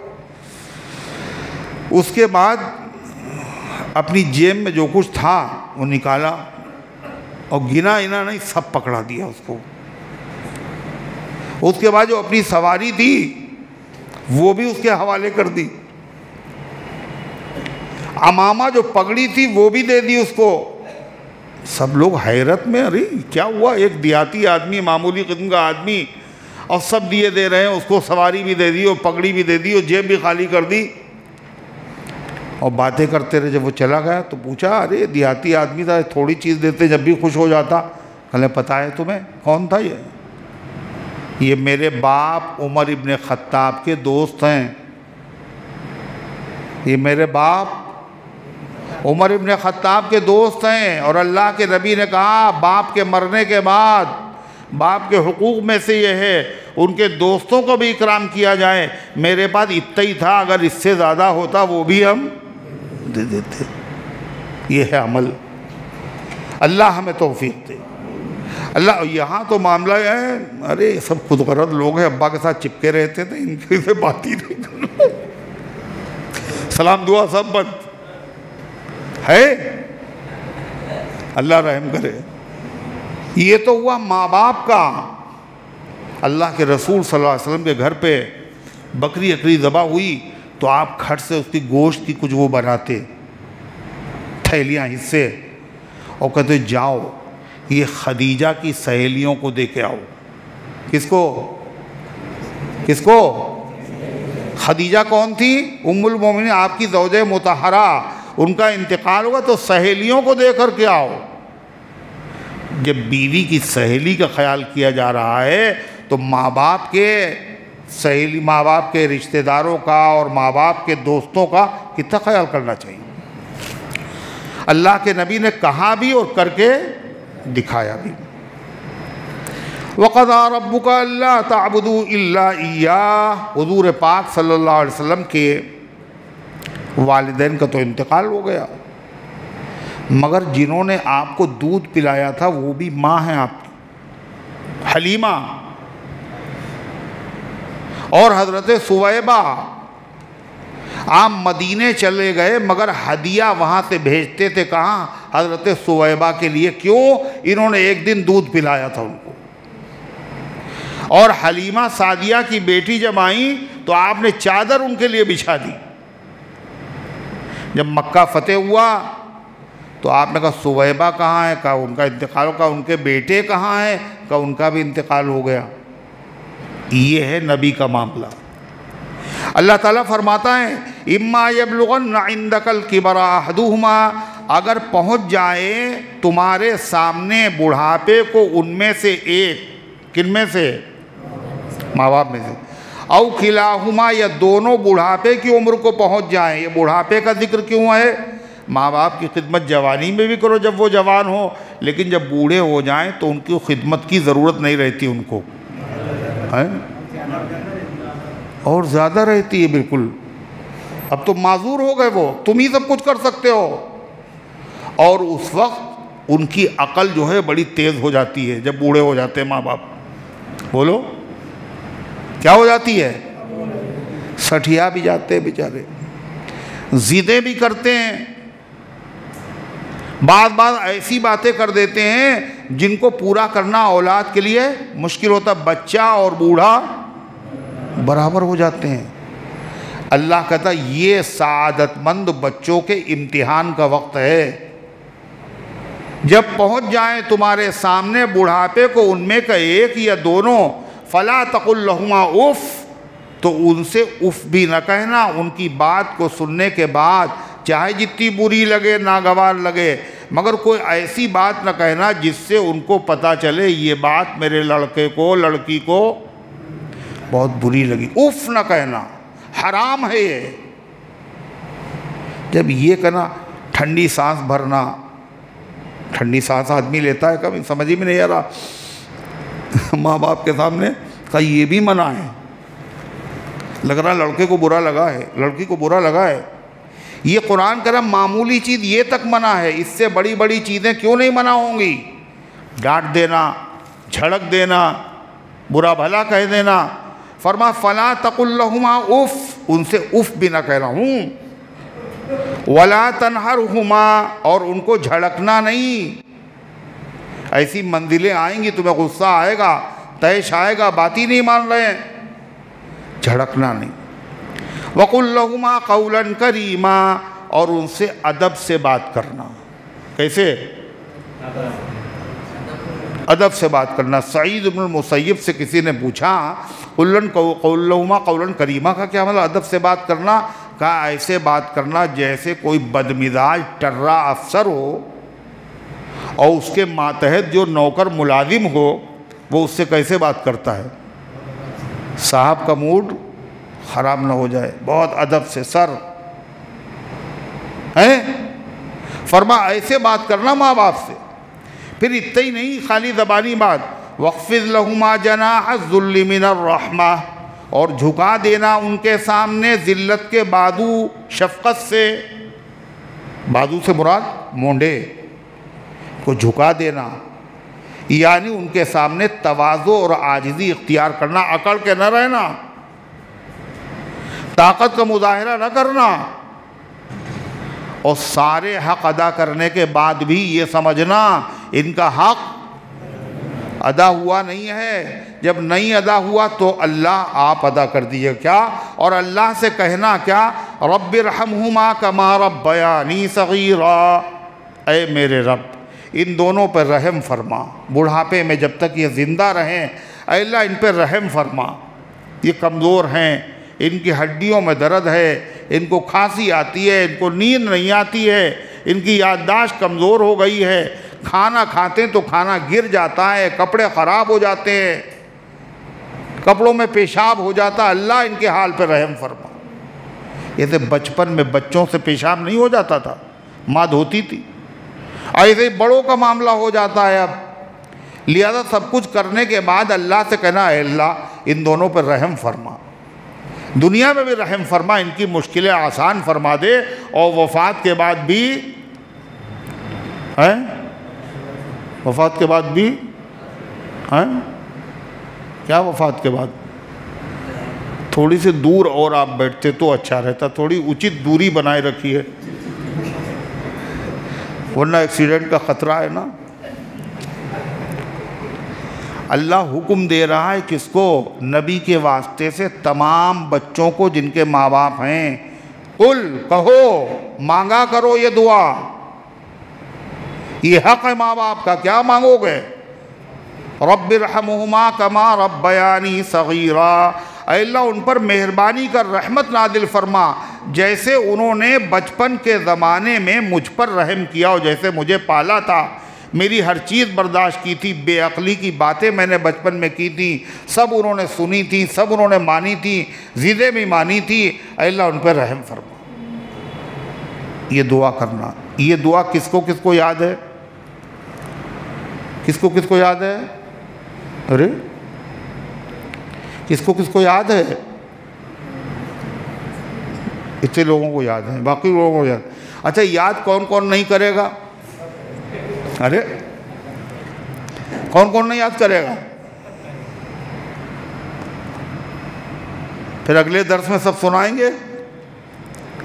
اس کے بعد اپنی جیب میں جو کچھ تھا وہ نکالا اور گنا نہیں, سب پکڑا دیا اس کو. اس کے بعد جو اپنی سواری تھی وہ بھی اس کے حوالے کر دی. عمامہ جو پگڑی تھی وہ بھی دے دی اس کو. سب لوگ حیرت میں, ارے کیا ہوا؟ ایک دیہاتی آدمی, معمولی قسم کا آدمی, اور سب دیے دے رہے ہیں. اس کو سواری بھی دے دی اور پگڑی بھی دے دی اور جیب بھی خالی کر دی. اور باتیں کرتے رہے. جب وہ چلا گیا تو پوچھا, ارے دیہاتی آدمی تھا, تھوڑی چیز دیتے جب بھی خوش ہو جاتا. کہنے پتہ ہے تمہیں کون تھا یہ میرے باپ عمر ابن خطاب کے دوست ہیں. یہ میرے باپ عمر ابن خطاب کے دوست ہیں. اور اللہ کے نبی نے کہا باپ کے مرنے کے بعد باپ کے حقوق میں سے یہ ہے ان کے دوستوں کو بھی اکرام کیا جائے. میرے پاس اتنا ہی تھا, اگر اس سے زیادہ ہوتا وہ بھی ہم دے دیتے. یہ ہے عمل. اللہ ہمیں توفیق دے. اللہ. یہاں تو معاملہ ہے, ارے سب خود غرض لوگ ہیں, ابا کے ساتھ چپکے رہتے تھے, ان کی سے بات ہی نہیں کرنا, سلام دعا سب بند ہے. اللہ رحم کرے. یہ تو ہوا ماں باپ کا. اللہ کے رسول صلی اللہ علیہ وسلم کے گھر پہ بکری اکری ذبح ہوئی تو آپ کھٹ سے اس کی گوشت کی کچھ وہ بناتے, تھیلیاں, حصے, اور کہتے جاؤ یہ خدیجہ کی سہیلیوں کو دے کے آؤ. کس کو؟ خدیجہ کون تھی؟ ام المومنین, آپ کی زوجہ مطہرہ. ان کا انتقال ہوگا تو سہیلیوں کو دے کر کے آؤ. جب بیوی کی سہیلی کا خیال کیا جا رہا ہے تو ماں باپ کے رشتہ داروں کا اور ماں باپ کے دوستوں کا کتنا خیال کرنا چاہیے. اللہ کے نبی نے کہا بھی اور کر کے دکھایا بھی. وَقَضَىٰ رَبُّكَ أَلَّا تَعْبُدُوا إِلَّا إِيَّاهُ. حضور پاک صلی اللہ علیہ وسلم کے والدین کا تو انتقال ہو گیا, مگر جنہوں نے آپ کو دودھ پلایا تھا وہ بھی ماں ہیں آپ کی, حلیمہ. اور حضرت سویبہ آپ مدینے چلے گئے مگر ہدیہ وہاں سے بھیجتے تھے کہاں؟ حضرت سویبہ کے لیے. کیوں؟ انہوں نے ایک دن دودھ پلایا تھا ان کو. اور حلیمہ سعدیہ کی بیٹی جب آئیں تو آپ نے چادر ان کے لیے بچھا دی. جب مکہ فتح ہوا تو آپ نے کہا سویبہ کہاں ہے؟ کہا ان کا انتقال ہو. کہا ان کے بیٹے کہاں ہیں؟ کہا ان کا بھی انتقال ہو گیا. یہ ہے نبی کا معاملہ. اللہ تعالیٰ فرماتا ہے اما یبلغن عندک الکبر احدہما، اگر پہنچ جائے تمہارے سامنے بڑھاپے کو ان میں سے ایک، کن میں سے؟ ماں باپ میں سے. او کلاہما، یا دونوں بڑھاپے کی عمر کو پہنچ جائیں. یہ بڑھاپے کا ذکر کیوں ہے؟ ماں باپ کی خدمت جوانی میں بھی کرو جب وہ جوان ہو، لیکن جب بوڑھے ہو جائیں تو ان کی خدمت کی ضرورت نہیں رہتی ان کو، اور زیادہ رہتی ہے. بالکل اب تو معذور ہو گئے، وہ تم ہی سب کچھ کر سکتے ہو. اور اس وقت ان کی عقل جو ہے بڑی تیز ہو جاتی ہے. جب بوڑھے ہو جاتے ہیں ماں باپ، بولو کیا ہو جاتی ہے؟ سٹھیا بھی جاتے ہیں بیچارے، ضدیں بھی کرتے ہیں، بعض ایسی باتیں کر دیتے ہیں جن کو پورا کرنا اولاد کے لیے مشکل ہوتا. بچہ اور بوڑھا برابر ہو جاتے ہیں. اللہ کہتا یہ سعادت مند بچوں کے امتحان کا وقت ہے. جب پہنچ جائیں تمہارے سامنے بڑھاپے کو ان میں کا ایک یا دونوں، فلا تقل لہما اف، تو ان سے اف بھی نہ کہنا. ان کی بات کو سننے کے بعد چاہے جتنی بری لگے، ناگوار لگے، مگر کوئی ایسی بات نہ کہنا جس سے ان کو پتہ چلے یہ بات میرے لڑکے کو، لڑکی کو بہت بری لگی. اف نہ کہنا، حرام ہے یہ. جب یہ کہنا، ٹھنڈی سانس بھرنا، ٹھنڈی سانس آدمی لیتا ہے کبھی؟ سمجھ ہی میں نہیں آ رہا. ماں باپ کے سامنے کہا یہ بھی منع ہے. لگ رہا لڑکے کو برا لگا ہے، لڑکی کو برا لگا ہے. یہ قرآن کہہ رہا معمولی چیز یہ تک منع ہے، اس سے بڑی بڑی چیزیں کیوں نہیں منع ہوں گی؟ ڈانٹ دینا، جھڑک دینا، برا بھلا کہہ دینا. فرما فلا تقل لہما اف، ان سے اف بھی نہ کہنا ہوں. ولا تنہرہما، اور ان کو جھڑکنا نہیں. ایسی منزلیں آئیں گی تمہیں غصہ آئے گا، طیش آئے گا، بات ہی نہیں مان رہے ہیں، جھڑکنا نہیں. وقل لہما قولا کریما، اور ان سے ادب سے بات کرنا. کیسے؟ ادب سے بات کرنا. سعید بن المسیب سے کسی نے پوچھا قل لہما قولا کریما کا کیا مطلب؟ ادب سے بات کرنا. کہا ایسے بات کرنا جیسے کوئی بدمزاج ٹرا افسر ہو اور اس کے ماتحت جو نوکر ملازم ہو، وہ اس سے کیسے بات کرتا ہے؟ صاحب کا موڈ خراب نہ ہو جائے، بہت ادب سے. سر ہیں، فرما ایسے بات کرنا ماں باپ سے. پھر اتنا ہی نہیں خالی زبانی بات، وَاخْفِضْ لَهُمَا جَنَاحَ الذُّلِّ مِنَ الرَّحْمَةِ، اور جھکا دینا ان کے سامنے ذلت کے بازو شفقت سے. بازو سے مراد مونڈے کو جھکا دینا، یعنی ان کے سامنے تواضع اور عاجزی اختیار کرنا. اکڑ کے نہ رہنا، طاقت کا مظاہرہ نہ کرنا. اور سارے حق ادا کرنے کے بعد بھی یہ سمجھنا ان کا حق ادا ہوا نہیں ہے. جب نہیں ادا ہوا تو اللہ آپ ادا کر دیجئے. کیا؟ اور اللہ سے کہنا کیا؟ رب ارحمہما کما ربیانی صغیرا، اے میرے رب ان دونوں پر رحم فرما. بڑھاپے میں جب تک یہ زندہ رہیں اے اللہ ان پر رحم فرما. یہ کمزور ہیں، ان کی ہڈیوں میں درد ہے، ان کو کھانسی آتی ہے، ان کو نیند نہیں آتی ہے، ان کی یادداشت کمزور ہو گئی ہے، کھانا کھاتے ہیں تو کھانا گر جاتا ہے، کپڑے خراب ہو جاتے ہیں، کپڑوں میں پیشاب ہو جاتا. اللہ ان کے حال پہ رحم فرما. ایسے بچپن میں بچوں سے پیشاب نہیں ہو جاتا تھا، ماں دھوتی تھی. ایسے بڑوں کا معاملہ ہو جاتا ہے اب. لہذا سب کچھ کرنے کے بعد اللہ سے کہنا اے اللہ ان دونوں پر رحم فرما، دنیا میں بھی رحم فرما، ان کی مشکلیں آسان فرما دے. اور وفات کے بعد بھی وفات کے بعد بھی کیا وفات کے بعد تھوڑی سی دور اور آپ بیٹھتے تو اچھا رہتا، تھوڑی اچت دوری بنائے رکھیے ورنہ ایکسیڈنٹ کا خطرہ ہے نا۔ اللہ حکم دے رہا ہے کس کو؟ نبی کے واسطے سے تمام بچوں کو جن کے ماں باپ ہیں، قل کہو، مانگا کرو یہ دعا، یہ حق ہے ماں باپ کا، کیا مانگو گے؟ رب ارحمہما کما ربیانی صغیرا، اے اللہ ان پر مہربانی کر، رحمت نازل فرما، جیسے انہوں نے بچپن کے زمانے میں مجھ پر رحم کیا اور جیسے مجھے پالا تھا، میری ہر چیز برداشت کی تھی، بے عقلی کی باتیں میں نے بچپن میں کی تھی، سب انہوں نے سنی تھی، سب انہوں نے مانی تھی، ضدیں بھی مانی تھی، اے اللہ ان پر رحم فرما۔ یہ دعا کرنا، یہ دعا کس کو یاد ہے؟ کس کو یاد ہے؟ ارے کس کو یاد ہے؟ اتنے لوگوں کو یاد ہے، باقی لوگوں کو یاد۔ اچھا یاد کون نہیں کرے گا؟ ارے کون نہیں یاد کرے گا؟ پھر اگلے درس میں سب سنائیں گے،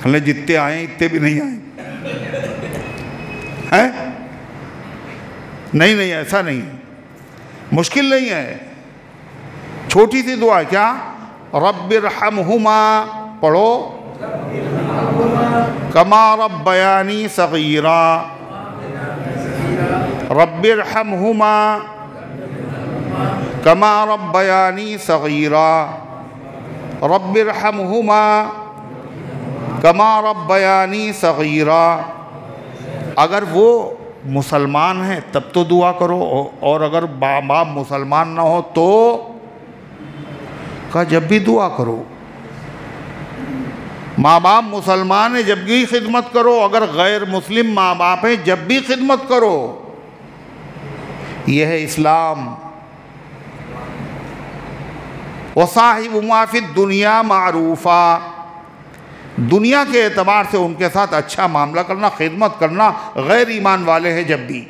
ہمیں جتنے آئیں اتنے بھی نہیں آئیں ہیں؟ نہیں ایسا نہیں ہے، مشکل نہیں ہے، چھوٹی سی دعا ہے۔ کیا؟ رب ارحمہما، پڑھو، کما ربیانی صغیرا، رب ارحمہما کما ربیانی صغیرا، رب ارحمہما کما ربیانی صغیرا۔ اگر وہ مسلمان ہیں تب تو دعا کرو، اور اگر باپ مسلمان نہ ہو تو کہا جب بھی دعا کرو۔ ماں باپ مسلمان ہیں جب بھی خدمت کرو، اگر غیر مسلم ماں باپ ہیں جب بھی خدمت کرو، یہ ہے اسلام۔ وَصَاحِبُهُمَا فِي الدُّنْيَا مَعْرُوفًا، دنیا کے اعتبار سے ان کے ساتھ اچھا معاملہ کرنا، خدمت کرنا، غیر ایمان والے ہیں جب بھی،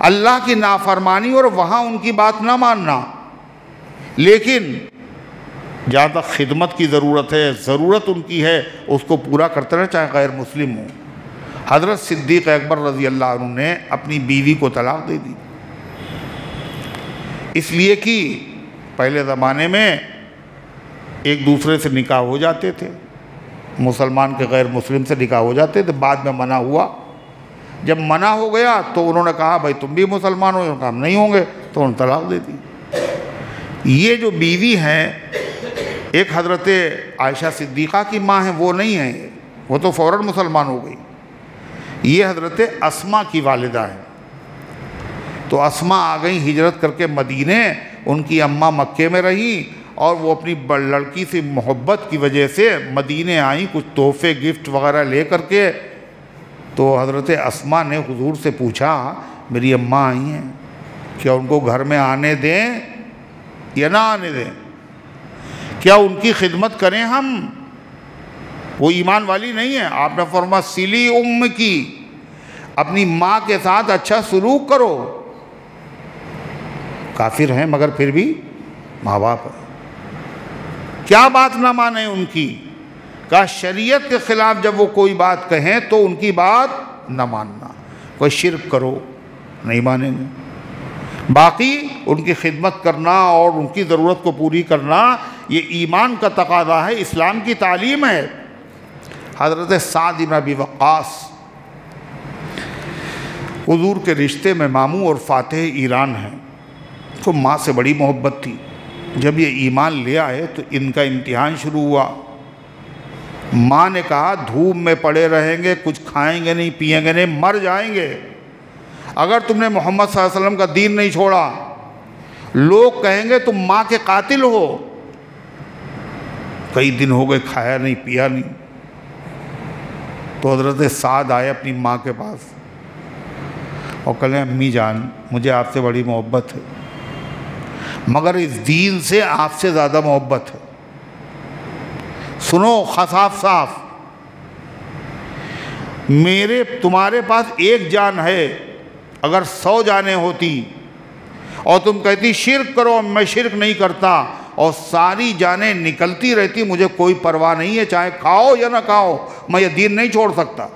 اللہ کی نافرمانی اور وہاں ان کی بات نہ ماننا، لیکن جہاں تک خدمت کی ضرورت ہے، ضرورت ان کی ہے، اس کو پورا کرتے رہے چاہے غیر مسلم ہوں۔ حضرت صدیق اکبر رضی اللہ عنہ نے اپنی بیوی کو طلاق دے دی، اس لیے کہ پہلے زمانے میں ایک دوسرے سے نکاح ہو جاتے تھے، مسلمان کے غیر مسلم سے نکاح ہو جاتے تھے، بعد میں منع ہوا، جب منع ہو گیا تو انہوں نے کہا بھائی تم بھی مسلمان ہو، انہوں نے کہا ہم نہیں ہوں گے، تو انہوں نے طلاق دے دی۔ یہ جو بیوی ہیں، ایک حضرت عائشہ صدیقہ کی ماں ہیں، وہ نہیں ہیں، وہ تو فوراً مسلمان ہو گئی، یہ حضرت اسماء کی والدہ ہیں۔ تو اسماء آ گئیں ہجرت کر کے مدینے، ان کی اماں مکے میں رہیں، اور وہ اپنی لڑکی سے محبت کی وجہ سے مدینے آئیں کچھ تحفے گفٹ وغیرہ لے کر کے۔ تو حضرت اسماء نے حضور سے پوچھا میری اماں آئی ہیں، کیا ان کو گھر میں آنے دیں یا نہ آنے دیں؟ کیا ان کی خدمت کریں ہم؟ وہ ایمان والی نہیں ہے، آپ نے فرمایا سلی ام کی، اپنی ماں کے ساتھ اچھا سلوک کرو، کافر ہیں مگر پھر بھی ماں باپ ہیں، کیا بات نہ مانیں ان کی؟ کہا شریعت کے خلاف جب وہ کوئی بات کہیں تو ان کی بات نہ ماننا، کوئی شرک کرو نہیں مانیں گے، باقی ان کی خدمت کرنا اور ان کی ضرورت کو پوری کرنا یہ ایمان کا تقاضا ہے، اسلام کی تعلیم ہے۔ حضرت سعد بن ابی وقاص حضور کے رشتے میں ماموں اور فاتح ایران ہیں، تو ماں سے بڑی محبت تھی، جب یہ ایمان لے آئے تو ان کا امتحان شروع ہوا۔ ماں نے کہا دھوپ میں پڑے رہیں گے، کچھ کھائیں گے نہیں، پئیں گے نہیں، مر جائیں گے اگر تم نے محمد صلی اللہ علیہ وسلم کا دین نہیں چھوڑا، لوگ کہیں گے تم ماں کے قاتل ہو۔ کئی دن ہو گئے کھایا نہیں پیا نہیں، تو حضرت سعد آئے اپنی ماں کے پاس اور کہنے امی جان مجھے آپ سے بڑی محبت ہے، مگر اس دین سے آپ سے زیادہ محبت ہے، سنو صاف تمہارے پاس ایک جان ہے، اگر 100 جانیں ہوتی اور تم کہتی شرک کرو میں شرک نہیں کرتا، اور ساری جانیں نکلتی رہتی، مجھے کوئی پرواہ نہیں ہے، چاہے کھاؤ یا نہ کھاؤ، میں یہ دین نہیں چھوڑ سکتا۔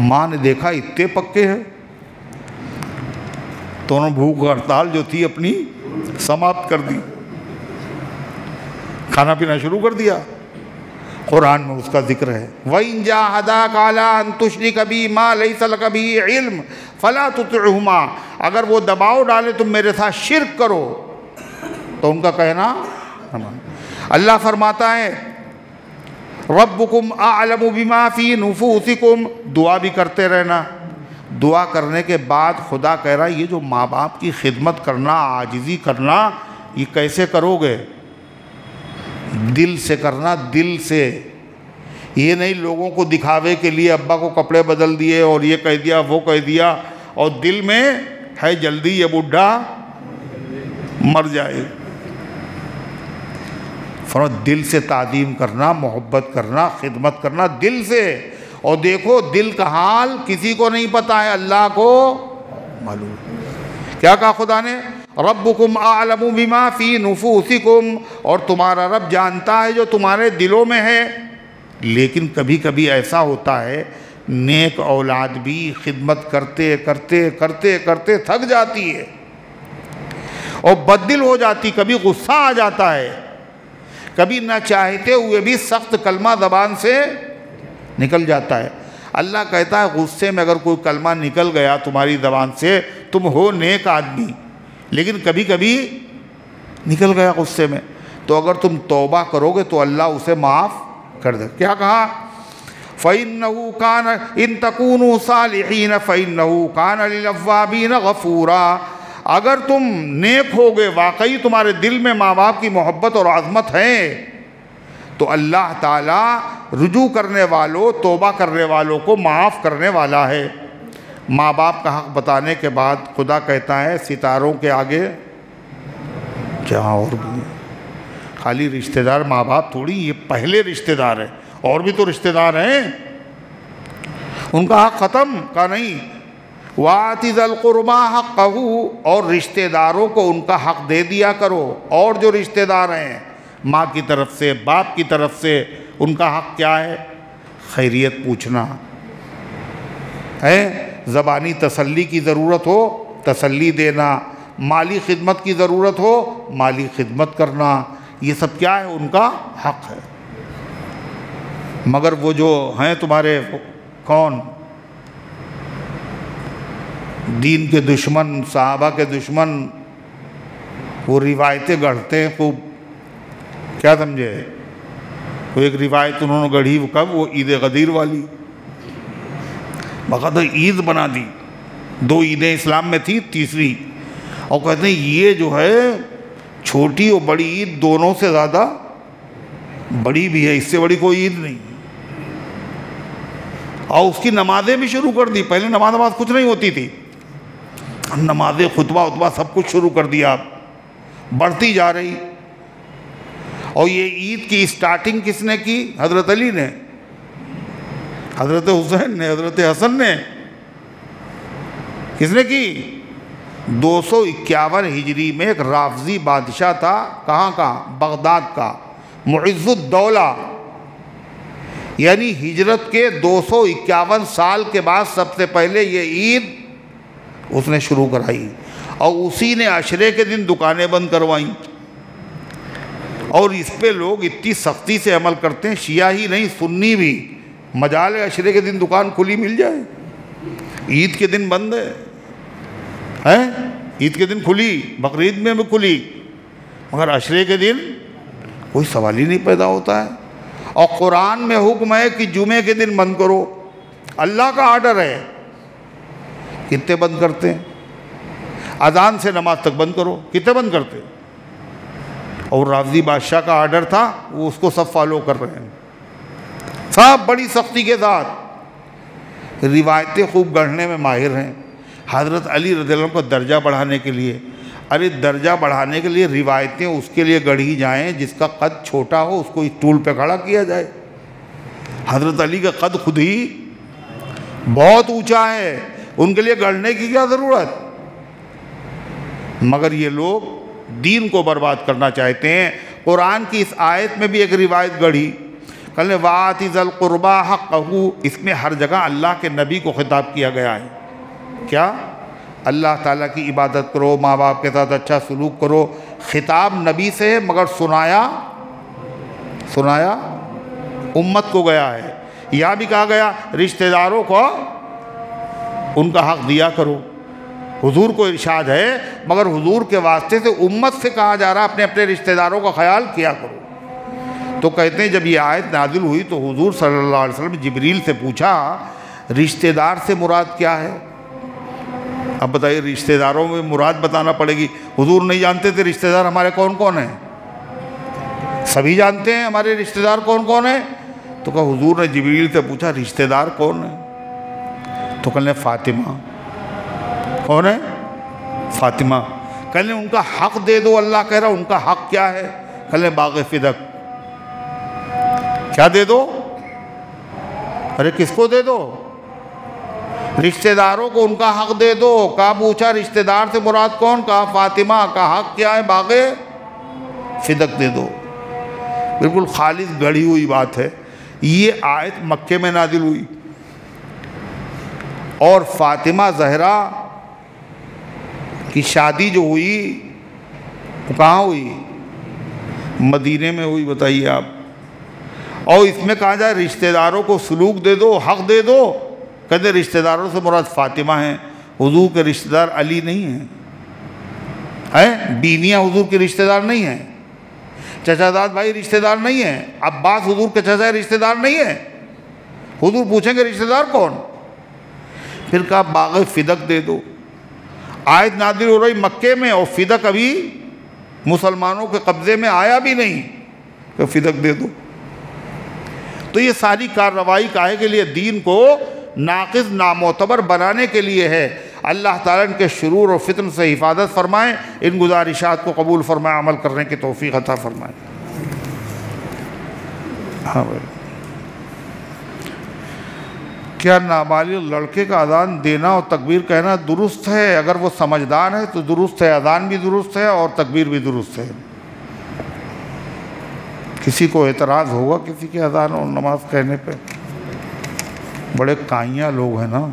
ماں نے دیکھا اتنے پکے ہیں تو انہوں نے بھوک ہڑتال جو تھی اپنی سماپت کر دی، کھانا پینا شروع کر دیا۔ قرآن میں اس کا ذکر ہے، وَإِن جَاهَدَاكَ عَلَىٰ أَن تُشْرِكَ بِي مَا لَيْسَ لَكَ بِهِ عِلْمٌ فَلَا تُطِعْهُمَا، اگر وہ دباؤ ڈالے تم میرے ساتھ شرک کرو تو ان کا کہنا نہ مانو۔ اللہ فرماتا ہے رَبُّكُمْ أَعْلَمُ بِمَا فِي نُفُوسِكُمْ، دعا بھی کرتے رہنا۔ دعا کرنے کے بعد خدا کہہ رہا ہے یہ جو ماں باپ کی خدمت کرنا، عاجزی کرنا، یہ کیسے کرو گے؟ دل سے کرنا، دل سے، یہ نہیں لوگوں کو دکھاوے کے لیے ابا کو کپڑے بدل دیے اور یہ کہہ دیا وہ کہہ دیا، اور دل میں ہے جلدی یہ بڈھا مر جائے۔ فرمایا دل سے تعظیم کرنا، محبت کرنا، خدمت کرنا دل سے۔ اور دیکھو دل کا حال کسی کو نہیں پتا ہے، اللہ کو معلوم۔ کیا کہا خدا نے؟ ربکم اعلم بما فی نفوسکم، اور تمہارا رب جانتا ہے جو تمہارے دلوں میں ہے۔ لیکن کبھی کبھی ایسا ہوتا ہے نیک اولاد بھی خدمت کرتے کرتے کرتے کرتے تھک جاتی ہے اور بددل ہو جاتی، کبھی غصہ آ جاتا ہے، کبھی نہ چاہتے ہوئے بھی سخت کلمہ زبان سے نکل جاتا ہے۔ اللہ کہتا ہے غصے میں اگر کوئی کلمہ نکل گیا تمہاری زبان سے، تم ہو نیک آدمی لیکن کبھی کبھی نکل گیا غصے میں، تو اگر تم توبہ کرو گے تو اللہ اسے معاف کر دے۔ کیا کہا؟ فَإِنَّهُ كَانَ إِن تَكُونُوا صَالِحِينَ فَإِنَّهُ كَانَ لِلْأَوَّابِينَ غَفُورًا، اگر تم نیک ہوگے، واقعی تمہارے دل میں ماں باپ کی محبت اور عظمت ہے، تو اللہ تعالیٰ رجوع کرنے والوں، توبہ کرنے والوں کو معاف کرنے والا ہے۔ ماں باپ کا حق بتانے کے بعد خدا کہتا ہے ستاروں کے آگے جہاں اور بھی خالی رشتہ دار ماں باپ تھوڑی، یہ پہلے رشتہ دار ہیں، اور بھی تو رشتہ دار ہیں، ان کا حق ختم کا نہیں۔ وَآتِ ذَا الْقُرْبَىٰ حَقَّهُ، اور رشتہ داروں کو ان کا حق دے دیا کرو۔ اور جو رشتہ دار ہیں ماں کی طرف سے، باپ کی طرف سے، ان کا حق کیا ہے؟ خیریت پوچھنا ہے، زبانی تسلی کی ضرورت ہو تسلی دینا، مالی خدمت کی ضرورت ہو مالی خدمت کرنا، یہ سب کیا ہے؟ ان کا حق ہے۔ مگر وہ جو ہیں تمہارے کون دین کے دشمن، صحابہ کے دشمن، وہ روایتیں گڑھتے ہیں خوب، کیا سمجھے؟ وہ ایک روایت انہوں نے گڑھی، وہ کب؟ وہ عید غدیر والی، باقاعدہ عید بنا دی، 2 عیدیں اسلام میں تھی، تیسری، اور کہتے ہیں یہ جو ہے چھوٹی اور بڑی عید دونوں سے زیادہ بڑی بھی ہے، اس سے بڑی کوئی عید نہیں، اور اس کی نمازیں بھی شروع کر دی۔ پہلے نماز کچھ نہیں ہوتی تھی، نمازیں، خطبہ سب کچھ شروع کر دیا، بڑھتی جا رہی۔ اور یہ عید کی اسٹارٹنگ کس نے کی؟ حضرت علی نے، حضرت حسین نے، حضرت حسن نے۔ کس نے کی؟ 251 ہجری میں ایک رافضی بادشاہ تھا، کہاں کا؟ بغداد کا، معز الدولہ، یعنی ہجرت کے 251 سال کے بعد سب سے پہلے یہ عید اس نے شروع کرائی، اور اسی نے عشرے کے دن دکانیں بند کروائیں، اور اس پہ لوگ اتنی سختی سے عمل کرتے ہیں، شیعہ ہی نہیں سنی بھی، مجال عشرے کے دن دکان کھلی مل جائے، عید کے دن بند ہے، عید کے دن کھلی، بقرعید میں بھی کھلی، مگر عشرے کے دن کوئی سوال ہی نہیں پیدا ہوتا ہے۔ اور قرآن میں حکم ہے کہ جمعے کے دن بند کرو، اللہ کا آرڈر ہے، کتنے بند کرتے ہیں؟ اذان سے نماز تک بند کرو، کتنے بند کرتے؟ اور رافضی بادشاہ کا آرڈر تھا، وہ اس کو سب فالو کر رہے ہیں، سب بڑی سختی کے ساتھ۔ روایتیں خوب گڑھنے میں ماہر ہیں۔ حضرت علی رضی اللہ عنہ کو درجہ بڑھانے کے لیے، درجہ بڑھانے کے لیے روایتیں اس کے لیے گڑھی جائیں جس کا قد چھوٹا ہو، اس کو اسٹول پہ کھڑا کیا جائے۔ حضرت علی کا قد خود ہی بہت اونچا ہے، ان کے لیے گڑھنے کی کیا ضرورت؟ مگر یہ لوگ دین کو برباد کرنا چاہتے ہیں۔ قرآن کی اس آیت میں بھی ایک روایت گڑھی، کل وَآتِ ذَا الْقُرْبَىٰ حَقَّهُ، اس میں ہر جگہ اللہ کے نبی کو خطاب کیا گیا ہے۔ کیا؟ اللہ تعالیٰ کی عبادت کرو، ماں باپ کے ساتھ اچھا سلوک کرو، خطاب نبی سے ہے، مگر سنایا امت کو گیا ہے۔ یہاں بھی کہا گیا رشتہ داروں کو ان کا حق دیا کرو، حضور کو ارشاد ہے، مگر حضور کے واسطے سے امت سے کہا جا رہا اپنے اپنے رشتہ داروں کا خیال کیا کرو۔ تو کہتے ہیں جب یہ آیت نازل ہوئی تو حضور صلی اللہ علیہ وسلم جبریل سے پوچھا رشتہ دار سے مراد کیا ہے؟ اب بتائیے، رشتہ داروں میں مراد بتانا پڑے گی۔ حضور نہیں جانتے تھے رشتہ دار ہمارے کون کون ہیں؟ سبھی جانتے ہیں ہمارے رشتہ دار کون کون ہیں۔ تو کہا حضور نے جبریل سے پوچھا رشتہ دار کون ہے؟ تو کہنے فاطمہ۔ کون ہے؟ فاطمہ۔ کہنے ان کا حق دے دو، اللہ کہہ رہا ان کا حق کیا ہے؟ کہنے باغ فدق۔ کیا دے دو؟ ارے کس کو دے دو؟ رشتہ داروں کو ان کا حق دے دو۔ کہا پوچھا رشتہ دار سے مراد کون؟ کہا فاطمہ۔ کا حق کیا ہے؟ باغ فدق دے دو۔ بالکل خالص گڑھی ہوئی بات ہے۔ یہ آیت مکے میں نازل ہوئی، اور فاطمہ زہرا کی شادی جو ہوئی وہ کہاں ہوئی؟ مدینے میں ہوئی۔ بتائیے آپ، اور اس میں کہا جائے رشتہ داروں کو سلوک دے دو، حق دے دو۔ کہتے رشتہ داروں سے مراد فاطمہ ہیں، حضور کے رشتہ دار علی نہیں ہیں، بینیاں حضور کے رشتہ دار نہیں ہیں، چچا زاد بھائی رشتہ دار نہیں ہیں، عباس حضور کے چچا رشتہ دار نہیں ہیں۔ حضور پوچھیں گے رشتہ دار کون؟ پھر کہا باغ فدق دے دو۔ آیت نازل ہو رہی مکے میں، اور فدق ابھی مسلمانوں کے قبضے میں آیا بھی نہیں، کہ فدق دے دو۔ تو یہ ساری کارروائی کاہے کے لیے؟ دین کو ناقص نامعتبر بنانے کے لیے ہے۔ اللہ تعالیٰ ان کے شرور اور فتن سے حفاظت فرمائیں، ان گزارشات کو قبول فرمائیں، عمل کرنے کی توفیق عطا فرمائیں۔ ہاں بھائی، کیا نابالغ لڑکے کا اذان دینا اور تکبیر کہنا درست ہے؟ اگر وہ سمجھدار ہے تو درست ہے، اذان بھی درست ہے اور تکبیر بھی درست ہے۔ کسی کو اعتراض ہوگا کسی کے اذان اور نماز کہنے پہ؟ بڑے کائیاں لوگ ہیں نا۔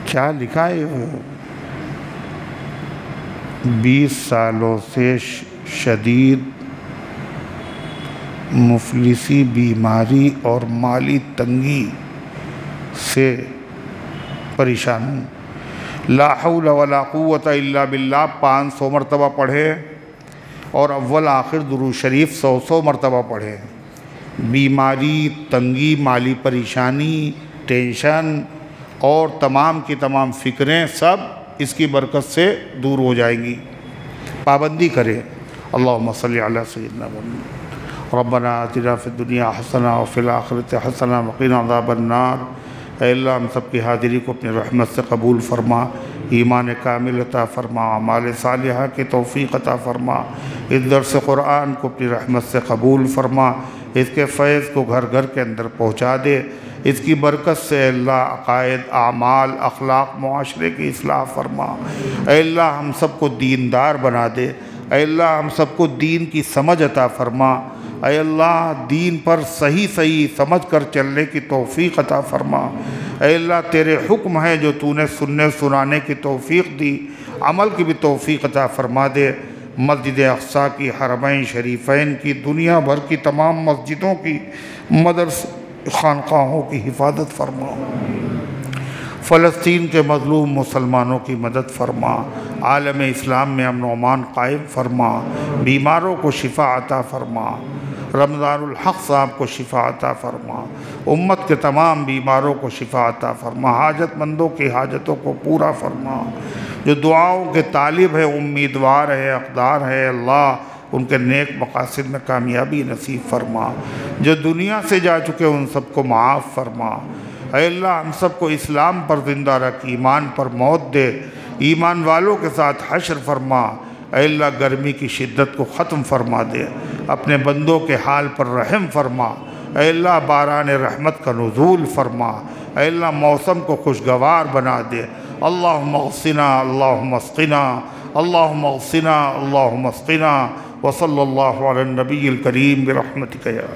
کیا لکھا ہے؟ 20 سالوں سے شدید مفلسی، بیماری اور مالی تنگی سے پریشان ہوں۔ لا حول ولا قوت الا باللہ 500 مرتبہ پڑھے، اور اول آخر درود شریف 100 مرتبہ پڑھے۔ بیماری، تنگی، مالی پریشانی، ٹینشن اور تمام کی تمام فکریں سب اس کی برکت سے دور ہو جائیں گی۔ پابندی کرے۔ اللہم صلی علی سیدنا محمد۔ ربنا آتنا فی الدنیا حسنہ وفی الآخرۃ حسنہ وقنا عذاب النار۔ اے اللہ ہم سب کی حاضری کو اپنی رحمت سے قبول فرما، ایمان کامل عطا فرما، اعمال صالحہ کی توفیق عطا فرما، اس درس قرآن کو اپنی رحمت سے قبول فرما، اس کے فیض کو گھر گھر کے اندر پہنچا دے، اس کی برکت سے اے اللہ عقائد، اعمال، اخلاق، معاشرے کی اصلاح فرما۔ اے اللہ ہم سب کو دیندار بنا دے، اے اللہ ہم سب کو دین کی سمجھ عطا فرما، اے اللہ دین پر صحیح سمجھ کر چلنے کی توفیق عطا فرما۔ اے اللہ تیرے حکم ہے جو تو نے سننے سنانے کی توفیق دی، عمل کی بھی توفیق عطا فرما دے۔ مسجد اقصیٰ کی، حرمین شریفین کی، دنیا بھر کی تمام مسجدوں کی، مدرس خانقاہوں کی حفاظت فرما۔ فلسطین کے مظلوم مسلمانوں کی مدد فرما، عالم اسلام میں امن و امان قائم فرما، بیماروں کو شفا عطا فرما، رمضان الحق صاحب کو شفا عطا فرما، امت کے تمام بیماروں کو شفا عطا فرما، حاجت مندوں کی حاجتوں کو پورا فرما، جو دعاؤں کے طالب ہیں، امیدوار ہے، اقدار ہے، اللہ ان کے نیک مقاصد میں کامیابی نصیب فرما، جو دنیا سے جا چکے ان سب کو معاف فرما۔ اے اللہ ہم سب کو اسلام پر زندہ رکھ، ایمان پر موت دے، ایمان والوں کے ساتھ حشر فرما۔ اے اللہ گرمی کی شدت کو ختم فرما دے، اپنے بندوں کے حال پر رحم فرما۔ اے اللہ باران رحمت کا نزول فرما، اے اللہ موسم کو خوشگوار بنا دے۔ اللہم اغثنا اللہم اسقنا اللہم اغثنا اللہم اسقنا، وصلی اللہ علی النبی الکریم برحمتک یا